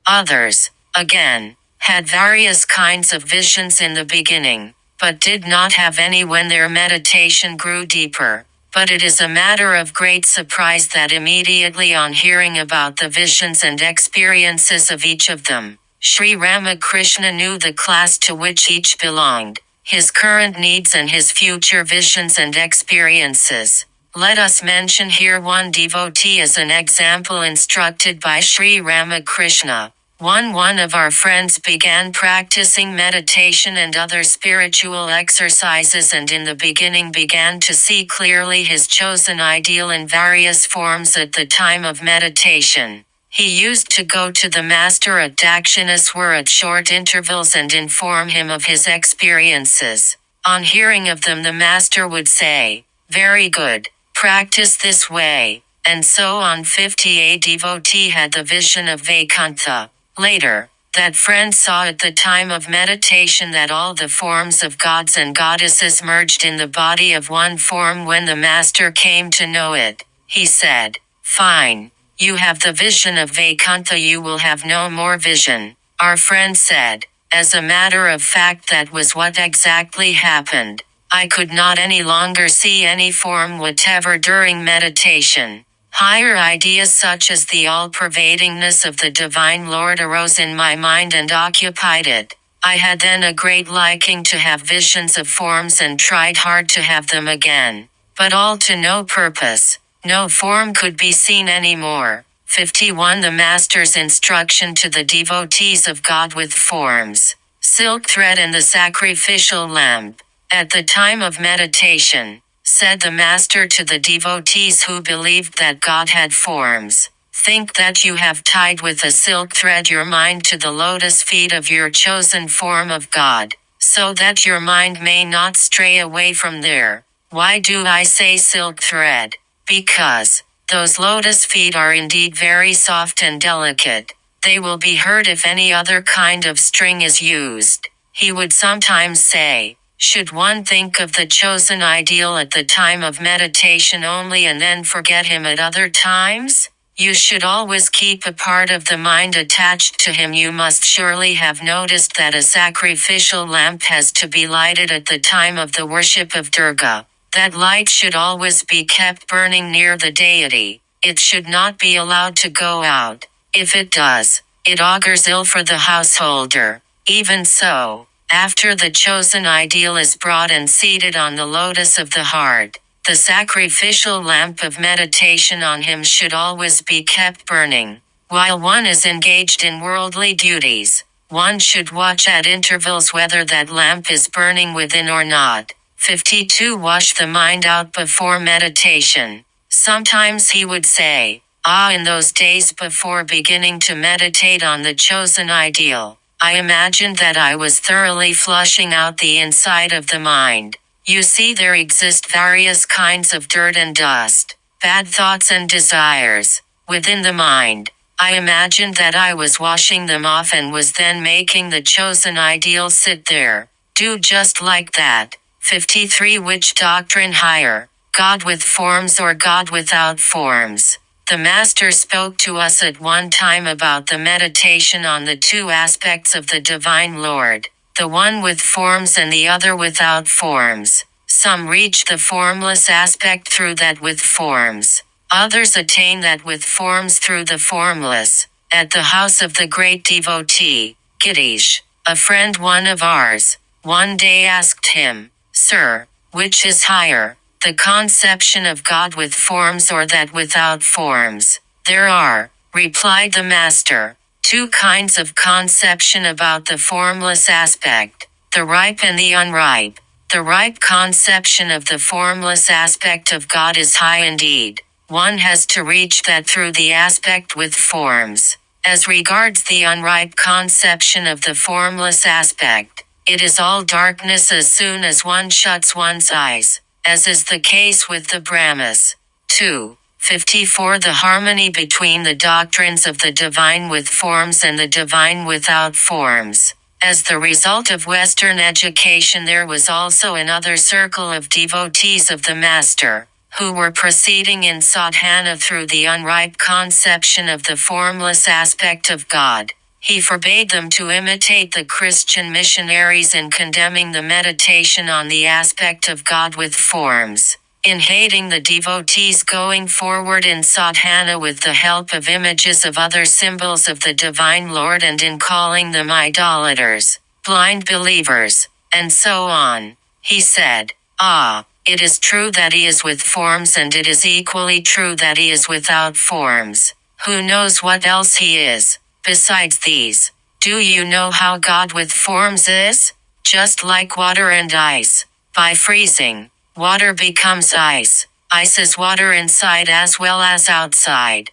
Others, again, had various kinds of visions in the beginning, but did not have any when their meditation grew deeper. But it is a matter of great surprise that immediately on hearing about the visions and experiences of each of them, Sri Ramakrishna knew the class to which each belonged, his current needs and his future visions and experiences. Let us mention here one devotee as an example instructed by Sri Ramakrishna. One of our friends began practicing meditation and other spiritual exercises and in the beginning began to see clearly his chosen ideal in various forms at the time of meditation. He used to go to the master at Dakshineshwar at short intervals and inform him of his experiences. On hearing of them the master would say, "Very good. Practice this way." And so on. 50 A devotee had the vision of Vaikuntha. Later, that friend saw at the time of meditation that all the forms of gods and goddesses merged in the body of one form. When the master came to know it, he said, "Fine. You have the vision of Vaikuntha, you will have no more vision." Our friend said, "As a matter of fact that was what exactly happened. I could not any longer see any form whatever during meditation. Higher ideas such as the all-pervadingness of the Divine Lord arose in my mind and occupied it. I had then a great liking to have visions of forms and tried hard to have them again, but all to no purpose. No form could be seen any more." 51 The master's instruction to the devotees of God with forms, silk thread and the sacrificial lamp. At the time of meditation, said the master to the devotees who believed that God had forms, "Think that you have tied with a silk thread your mind to the lotus feet of your chosen form of God, so that your mind may not stray away from there." Why do I say silk thread? Because those lotus feet are indeed very soft and delicate. They will be hurt if any other kind of string is used. He would sometimes say, "Should one think of the chosen ideal at the time of meditation only and then forget him at other times? You should always keep a part of the mind attached to him." You must surely have noticed that a sacrificial lamp has to be lighted at the time of the worship of Durga. That light should always be kept burning near the deity. It should not be allowed to go out. If it does, it augurs ill for the householder. Even so, after the chosen ideal is brought and seated on the lotus of the heart, the sacrificial lamp of meditation on him should always be kept burning. While one is engaged in worldly duties, one should watch at intervals whether that lamp is burning within or not. 52. Wash the mind out before meditation. Sometimes he would say, in those days before beginning to meditate on the chosen ideal, I imagined that I was thoroughly flushing out the inside of the mind. You see, there exist various kinds of dirt and dust, bad thoughts and desires, within the mind. I imagined that I was washing them off and was then making the chosen ideal sit there. Do just like that. 53. Which doctrine higher, God with forms or God without forms? The Master spoke to us at one time about the meditation on the two aspects of the Divine Lord, the one with forms and the other without forms. Some reach the formless aspect through that with forms. Others attain that with forms through the formless. At the house of the great devotee, Girish, a friend one of ours, one day asked him, Sir, which is higher, the conception of God with forms or that without forms? There are, replied the Master, two kinds of conception about the formless aspect, the ripe and the unripe. The ripe conception of the formless aspect of God is high indeed. One has to reach that through the aspect with forms. As regards the unripe conception of the formless aspect, it is all darkness as soon as one shuts one's eyes, as is the case with the Brahmas. 2. 54. The harmony between the doctrines of the divine with forms and the divine without forms. As the result of Western education, there was also another circle of devotees of the Master, who were proceeding in sadhana through the unripe conception of the formless aspect of God. He forbade them to imitate the Christian missionaries in condemning the meditation on the aspect of God with forms, in hating the devotees going forward in sadhana with the help of images of other symbols of the Divine Lord, and in calling them idolaters, blind believers, and so on. He said, it is true that he is with forms, and it is equally true that he is without forms. Who knows what else he is, besides these? Do you know how God with forms is? Just like water and ice. By freezing, water becomes ice. Ice is water inside as well as outside.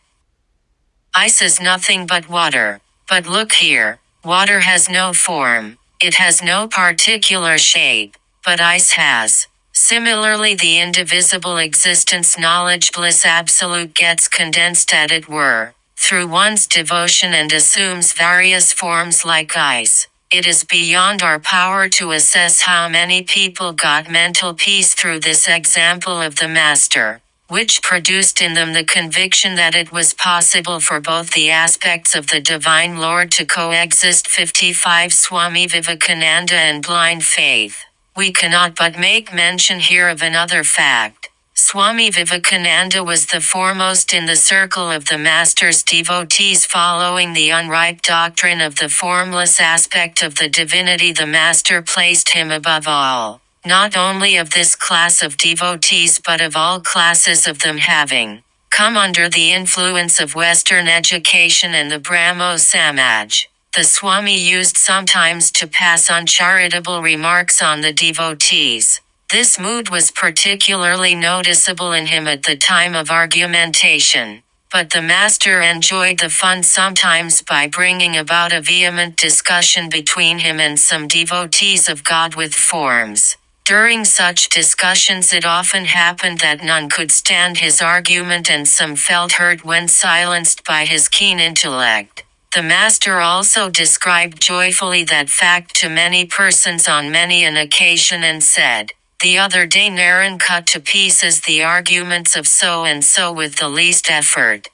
Ice is nothing but water. But look here, water has no form. It has no particular shape, but ice has. Similarly, the indivisible existence knowledge bliss absolute gets condensed, as it were, through one's devotion and assumes various forms like ice. It is beyond our power to assess how many people got mental peace through this example of the Master, which produced in them the conviction that it was possible for both the aspects of the Divine Lord to coexist. 55. Swami Vivekananda and blind faith. We cannot but make mention here of another fact. Swami Vivekananda was the foremost in the circle of the Master's devotees following the unripe doctrine of the formless aspect of the divinity. The Master placed him above all, not only of this class of devotees but of all classes of them, having come under the influence of Western education and the Brahmo Samaj. The Swami used sometimes to pass uncharitable remarks on the devotees. This mood was particularly noticeable in him at the time of argumentation, but the Master enjoyed the fun sometimes by bringing about a vehement discussion between him and some devotees of God with forms. During such discussions it often happened that none could stand his argument and some felt hurt when silenced by his keen intellect. The Master also described joyfully that fact to many persons on many an occasion and said, "The other day Naren cut to pieces the arguments of so and so with the least effort.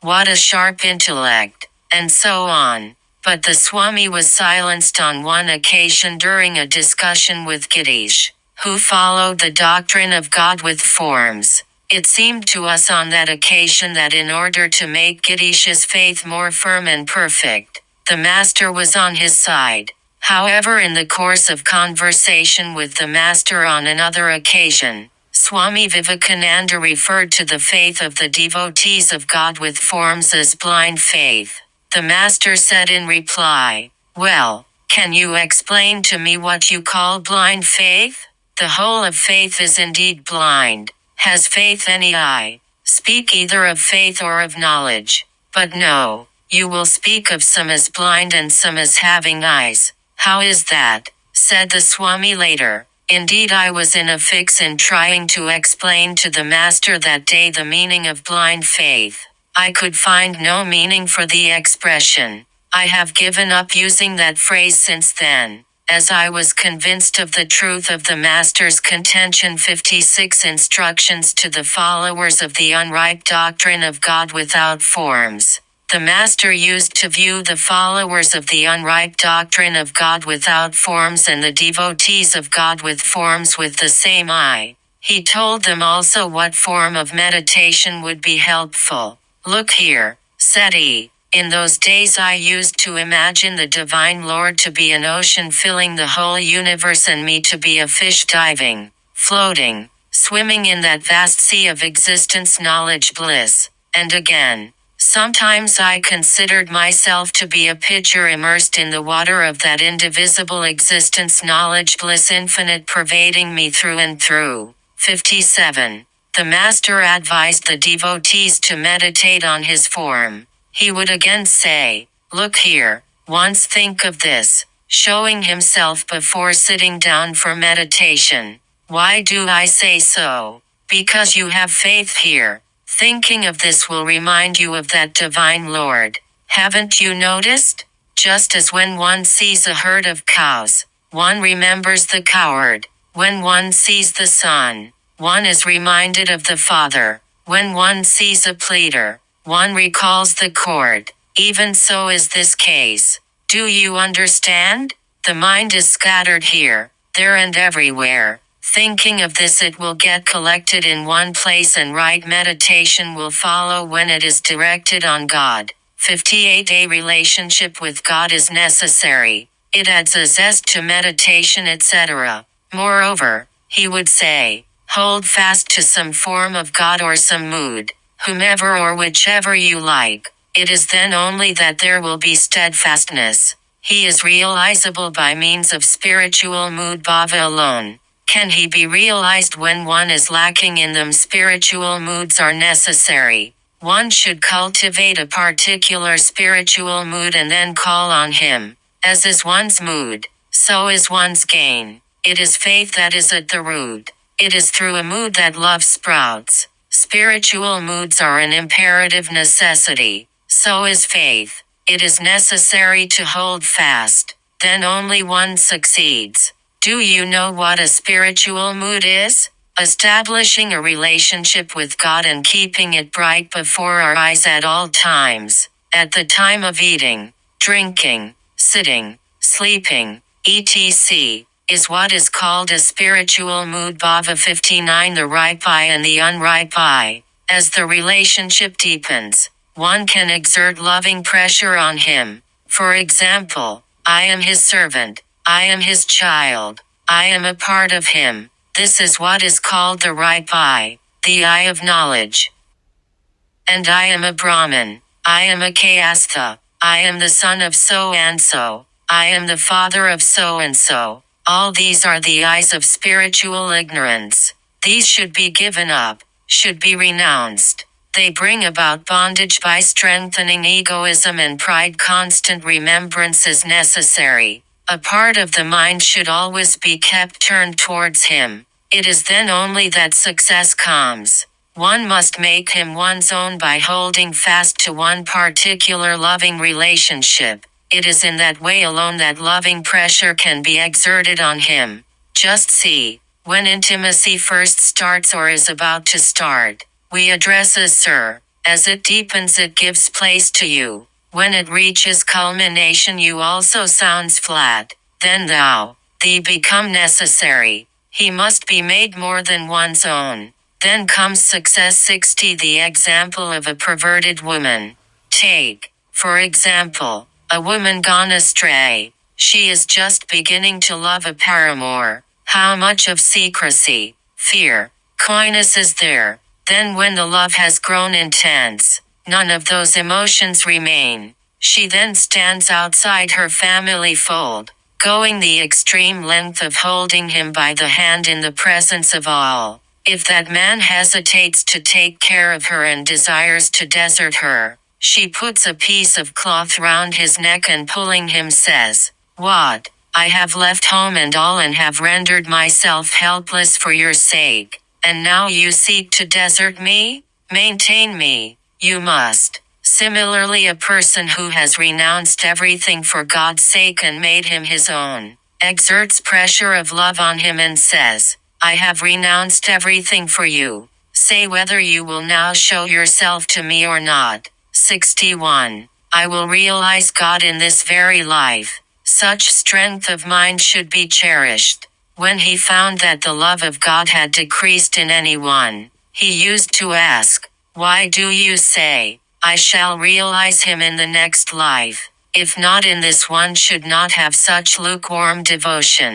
What a sharp intellect," and so on. But the Swami was silenced on one occasion during a discussion with Girish, who followed the doctrine of God with forms. It seemed to us on that occasion that in order to make Gidesh's faith more firm and perfect, the Master was on his side. However, in the course of conversation with the Master on another occasion, Swami Vivekananda referred to the faith of the devotees of God with forms as blind faith. The Master said in reply, "Well, can you explain to me what you call blind faith? The whole of faith is indeed blind. Has faith any eye? Speak either of faith or of knowledge. But no, you will speak of some as blind and some as having eyes. How is that?" said the Swami later. Indeed, I was in a fix in trying to explain to the Master that day the meaning of blind faith. I could find no meaning for the expression. I have given up using that phrase since then, as I was convinced of the truth of the Master's contention 56 instructions to the followers of the unripe doctrine of God without forms. The Master used to view the followers of the unripe doctrine of God without forms and the devotees of God with forms with the same eye. He told them also what form of meditation would be helpful. "Look here," said he. "In those days I used to imagine the Divine Lord to be an ocean filling the whole universe and me to be a fish diving, floating, swimming in that vast sea of existence knowledge bliss. And again, sometimes I considered myself to be a pitcher immersed in the water of that indivisible existence knowledge bliss infinite pervading me through and through." 57. The Master advised the devotees to meditate on his form. He would again say, "Look here, once think of this," showing himself before sitting down for meditation. "Why do I say so? Because you have faith here. Thinking of this will remind you of that Divine Lord. Haven't you noticed? Just as when one sees a herd of cows, one remembers the cowherd. When one sees the sun, one is reminded of the Father. When one sees a pleader, one recalls the cord. Even so is this case. Do you understand? The mind is scattered here, there and everywhere. Thinking of this, it will get collected in one place and right meditation will follow when it is directed on God." 58. A relationship with God is necessary. It adds a zest to meditation, etc. Moreover, he would say, hold fast to some form of God or some mood, whomever or whichever you like. It is then only that there will be steadfastness. He is realizable by means of spiritual mood bhava alone. Can he be realized when one is lacking in them? Spiritual moods are necessary. One should cultivate a particular spiritual mood and then call on him. As is one's mood, so is one's gain. It is faith that is at the root. It is through a mood that love sprouts. Spiritual moods are an imperative necessity. So is faith. It is necessary to hold fast. Then only one succeeds. Do you know what a spiritual mood is? Establishing a relationship with God and keeping it bright before our eyes at all times. At the time of eating, drinking, sitting, sleeping, etc., is what is called a spiritual mood bhava. 59. The ripe eye and the unripe eye. As the relationship deepens, one can exert loving pressure on him. For example, I am his servant. I am his child. I am a part of him. This is what is called the ripe eye, the eye of knowledge. And I am a Brahmin. I am a Kayastha. I am the son of so and so. I am the father of so and so. All these are the eyes of spiritual ignorance. These should be given up, should be renounced. They bring about bondage by strengthening egoism and pride. Constant remembrance is necessary. A part of the mind should always be kept turned towards him. It is then only that success comes. One must make him one's own by holding fast to one particular loving relationship. It is in that way alone that loving pressure can be exerted on him. Just see, when intimacy first starts or is about to start, we address as sir. As it deepens, it gives place to you. When it reaches culmination, you also sounds flat. Then thou, thee become necessary. He must be made more than one's own. Then comes success. 60. The example of a perverted woman. Take, for example, a woman gone astray. She is just beginning to love a paramour. How much of secrecy, fear, coyness is there? Then when the love has grown intense, none of those emotions remain. She then stands outside her family fold, going the extreme length of holding him by the hand in the presence of all. If that man hesitates to take care of her and desires to desert her, she puts a piece of cloth round his neck and pulling him says, "What? I have left home and all and have rendered myself helpless for your sake, and now you seek to desert me? Maintain me, you must." Similarly, a person who has renounced everything for God's sake and made him his own, exerts pressure of love on him and says, "I have renounced everything for you. Say whether you will now show yourself to me or not." 61. I will realize God in this very life. Such strength of mind should be cherished. When he found that the love of God had decreased in anyone, he used to ask, "Why do you say, I shall realize him in the next life? If not in this one should not have such lukewarm devotion.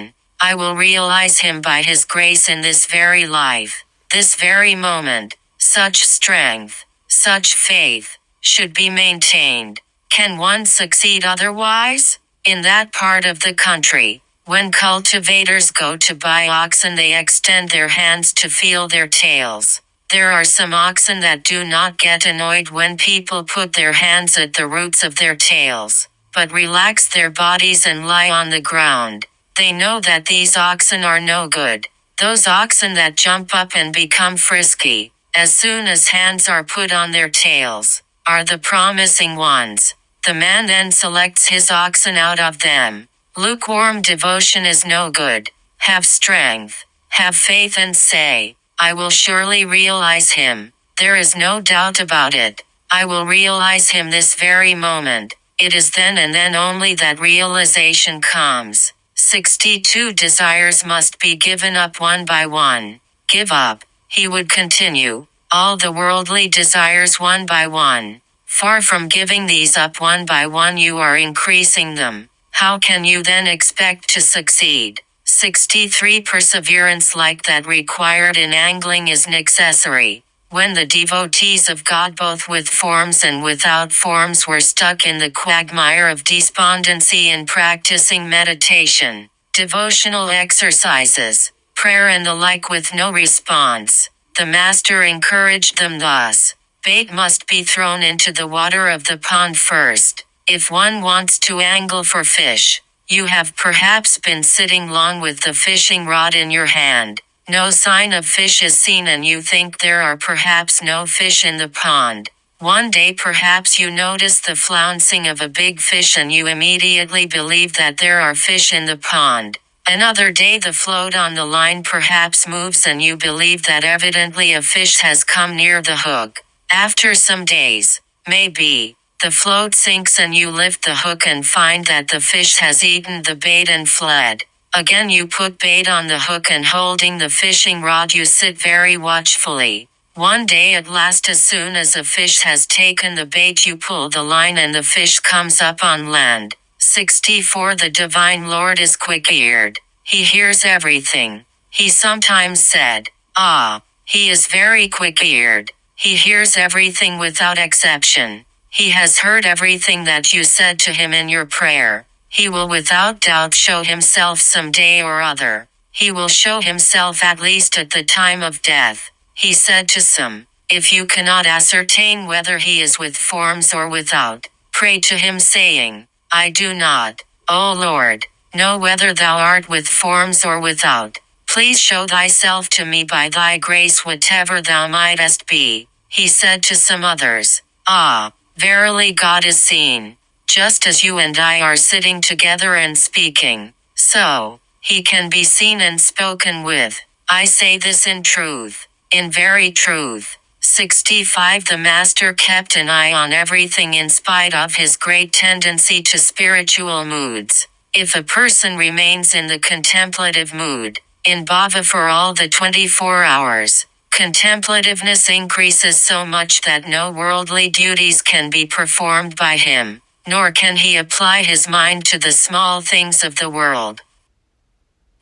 I will realize him by his grace in this very life, this very moment." Such strength, such faith, should be maintained. Can one succeed otherwise? In that part of the country, when cultivators go to buy oxen, they extend their hands to feel their tails. There are some oxen that do not get annoyed when people put their hands at the roots of their tails, but relax their bodies and lie on the ground. They know that these oxen are no good. Those oxen that jump up and become frisky, as soon as hands are put on their tails, are the promising ones. The man then selects his oxen out of them. Lukewarm devotion is no good. Have strength, have faith and say, "I will surely realize him. There is no doubt about it. I will realize him this very moment." It is then and then only that realization comes. 62. Desires must be given up one by one. Give up, he would continue, all the worldly desires one by one. Far from giving these up one by one, you are increasing them. How can you then expect to succeed? 63. Perseverance like that required in angling is necessary. When the devotees of God, both with forms and without forms, were stuck in the quagmire of despondency in practicing meditation, devotional exercises, prayer and the like with no response, the Master encouraged them thus: "Bait must be thrown into the water of the pond first. If one wants to angle for fish, you have perhaps been sitting long with the fishing rod in your hand. No sign of fish is seen and you think there are perhaps no fish in the pond. One day perhaps you notice the flouncing of a big fish and you immediately believe that there are fish in the pond. Another day the float on the line perhaps moves and you believe that evidently a fish has come near the hook. After some days, maybe, the float sinks and you lift the hook and find that the fish has eaten the bait and fled. Again you put bait on the hook and holding the fishing rod you sit very watchfully. One day at last, as soon as a fish has taken the bait, you pull the line and the fish comes up on land. 64. The Divine Lord is quick-eared. He hears everything. He sometimes said, he is very quick-eared. He hears everything without exception. He has heard everything that you said to him in your prayer. He will without doubt show himself some day or other. He will show himself at least at the time of death. He said to some, "If you cannot ascertain whether he is with forms or without, pray to him saying, 'I do not, O Lord, know whether thou art with forms or without. Please show thyself to me by thy grace whatever thou mightest be.'" He said to some others, "Verily God is seen, just as you and I are sitting together and speaking. So, he can be seen and spoken with. I say this in truth, in very truth." 65. The Master kept an eye on everything in spite of his great tendency to spiritual moods. If a person remains in the contemplative mood, in Bhava for all the 24 hours. Contemplativeness increases so much that no worldly duties can be performed by him, nor can he apply his mind to the small things of the world.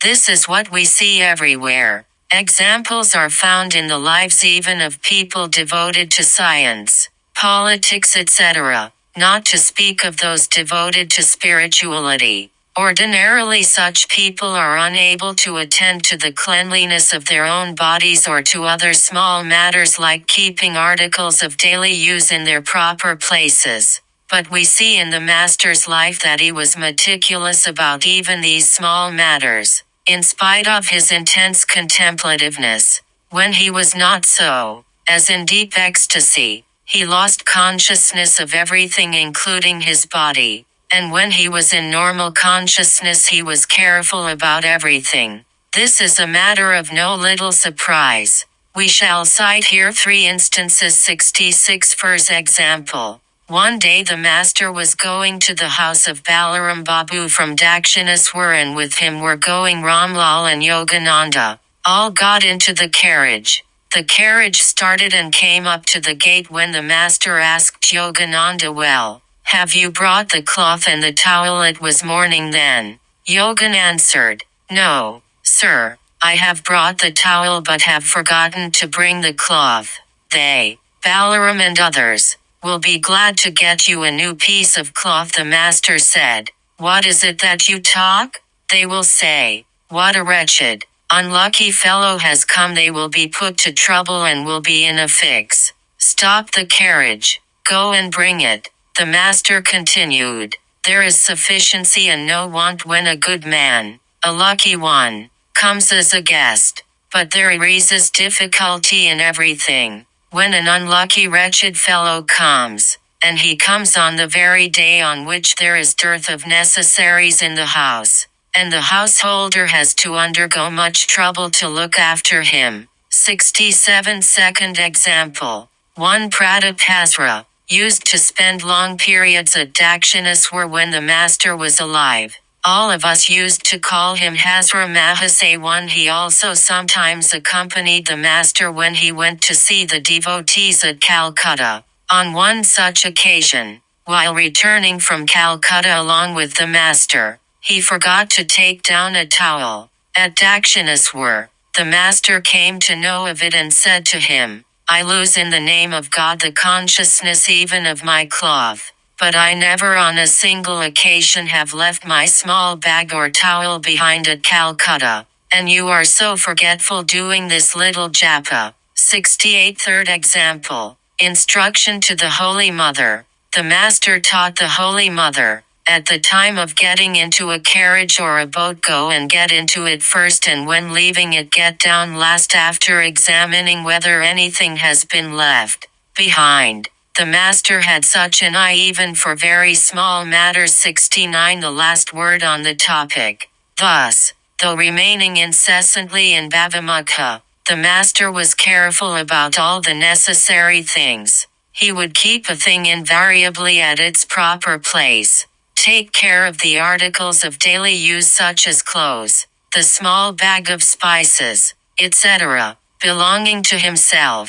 This is what we see everywhere. Examples are found in the lives even of people devoted to science, politics, etc., not to speak of those devoted to spirituality. Ordinarily, such people are unable to attend to the cleanliness of their own bodies or to other small matters like keeping articles of daily use in their proper places. But we see in the Master's life that he was meticulous about even these small matters, in spite of his intense contemplativeness. When he was not so, as in deep ecstasy, he lost consciousness of everything including his body. And when he was in normal consciousness he was careful about everything. This is a matter of no little surprise. We shall cite here 3 instances. 66 First example. One day the Master was going to the house of Balaram Babu from Dakshineshwar, and with him were going Ramlal and Yogananda. All got into the carriage. The carriage started and came up to the gate when the Master asked Yogananda, "Well, have you brought the cloth and the towel?" It was morning then. Yogan answered, "No, sir, I have brought the towel but have forgotten to bring the cloth." They, Balaram and others, will be glad to get you a new piece of cloth. The Master said, "What is it that you talk?" They will say, "What a wretched, unlucky fellow has come." They will be put to trouble and will be in a fix. Stop the carriage. Go and bring it. The Master continued, "There is sufficiency and no want when a good man, a lucky one, comes as a guest. But there arises difficulty in everything. When an unlucky wretched fellow comes, and he comes on the very day on which there is dearth of necessaries in the house, and the householder has to undergo much trouble to look after him." 67 Second example. One Pratap Hazra used to spend long periods at Dakshineshwar when the Master was alive. All of us used to call him Hazra Mahasewan. He also sometimes accompanied the Master when he went to see the devotees at Calcutta. On one such occasion, while returning from Calcutta along with the Master, he forgot to take down a towel. At Dakshineshwar, the Master came to know of it and said to him, "I lose in the name of God the consciousness even of my cloth, but I never on a single occasion have left my small bag or towel behind at Calcutta, and you are so forgetful doing this little japa." 68 Third example. Instruction to the Holy Mother. The Master taught the Holy Mother, "At the time of getting into a carriage or a boat, go and get into it first, and when leaving it, get down last, after examining whether anything has been left behind." The Master had such an eye even for very small matters. 69 The last word on the topic. Thus, though remaining incessantly in Bhavamukha, the Master was careful about all the necessary things. He would keep a thing invariably at its proper place. Take care of the articles of daily use such as clothes, the small bag of spices, etc., belonging to himself.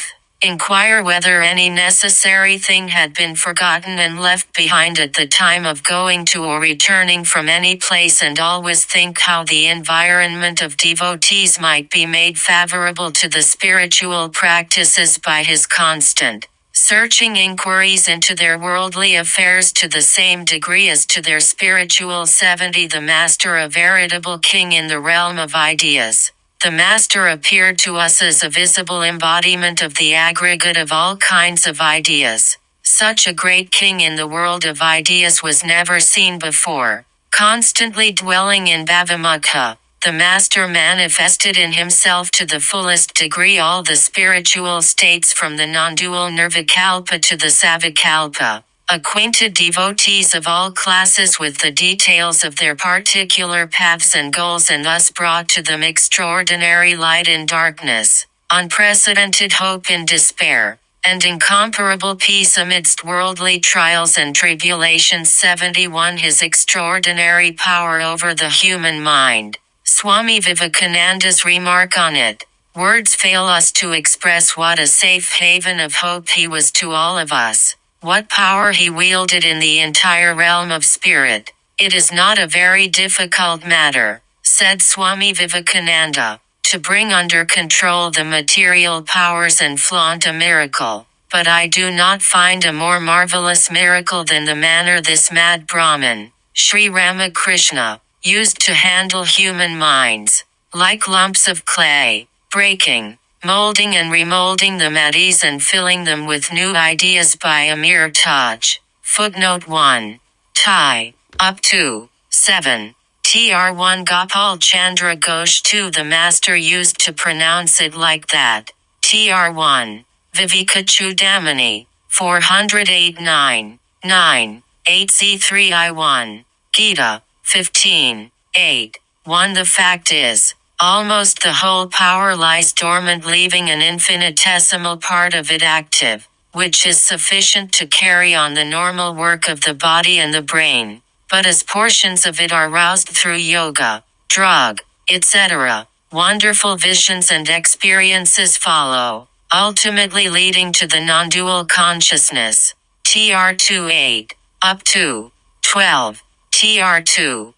Inquire whether any necessary thing had been forgotten and left behind at the time of going to or returning from any place, and always think how the environment of devotees might be made favorable to the spiritual practices by his constant, searching inquiries into their worldly affairs to the same degree as to their spiritual. 70 The Master, a veritable king in the realm of ideas. The Master appeared to us as a visible embodiment of the aggregate of all kinds of ideas. Such a great king in the world of ideas was never seen before. Constantly dwelling in Bhavamukha, the Master manifested in himself to the fullest degree all the spiritual states from the non-dual Nirvikalpa to the Savikalpa, acquainted devotees of all classes with the details of their particular paths and goals, and thus brought to them extraordinary light in darkness, unprecedented hope in despair, and incomparable peace amidst worldly trials and tribulations. 71 His extraordinary power over the human mind. Swami Vivekananda's remark on it. Words fail us to express what a safe haven of hope he was to all of us, what power he wielded in the entire realm of spirit. It is not a very difficult matter, said Swami Vivekananda, to bring under control the material powers and flaunt a miracle. But I do not find a more marvelous miracle than the manner this mad Brahmin, Sri Ramakrishna, used to handle human minds, like lumps of clay, breaking, molding and remolding them at ease and filling them with new ideas by a mere touch. Footnote 1. Thai. Up to 7. Tr1 Gopal Chandra Ghosh 2. The master used to pronounce it like that. Tr1. Viveka Chudamani. 408 9. 9. 8c3i1. Gita. 15. 8. 1. The fact is, almost the whole power lies dormant, leaving an infinitesimal part of it active, which is sufficient to carry on the normal work of the body and the brain. But as portions of it are roused through yoga, drug, etc., wonderful visions and experiences follow, ultimately leading to the non-dual consciousness. Tr2 8. Up to 12. Tr2.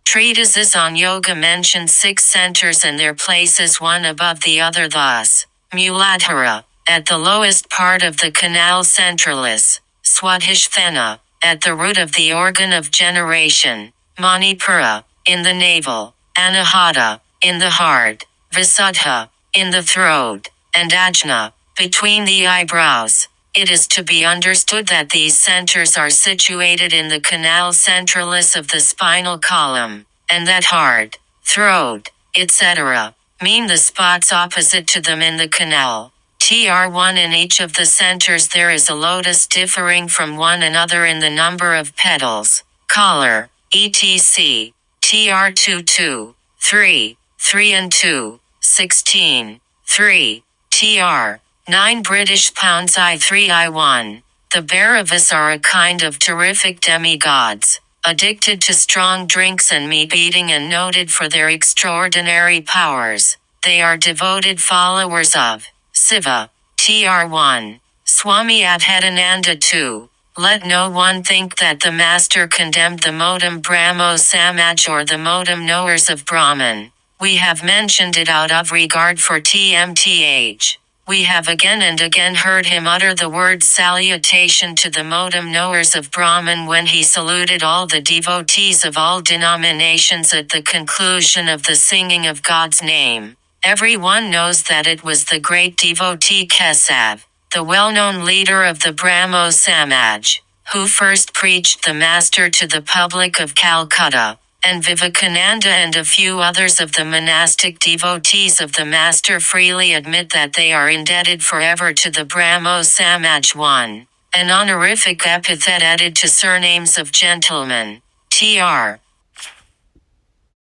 Treatises on yoga mention 6 centers and their places one above the other, thus: Muladhara, at the lowest part of the canal centralis; Swadhisthana, at the root of the organ of generation; Manipura, in the navel; Anahata, in the heart; Visuddha, in the throat; and Ajna, between the eyebrows. It is to be understood that these centers are situated in the canal centralis of the spinal column, and that heart, throat, etc., mean the spots opposite to them in the canal. Tr1. In each of the centers there is a lotus differing from one another in the number of petals, color, etc. Tr2 2, 3, 3 and 2, 16, 3. Tr. 9 British pounds I3 I1. The Bhairavas are a kind of terrific demigods, addicted to strong drinks and meat eating and noted for their extraordinary powers. They are devoted followers of Siva. Tr1. Swami Adhedananda 2. Let no one think that the master condemned the modem Brahmo Samaj or the modem knowers of Brahman. We have mentioned it out of regard for TMTH. We have again and again heard him utter the word salutation to the modem knowers of Brahman when he saluted all the devotees of all denominations at the conclusion of the singing of God's name. Everyone knows that it was the great devotee Kesav, the well-known leader of the Brahmo Samaj, who first preached the master to the public of Calcutta, and Vivekananda and a few others of the monastic devotees of the master freely admit that they are indebted forever to the Brahmo Samaj. 1. An honorific epithet added to surnames of gentlemen. Tr.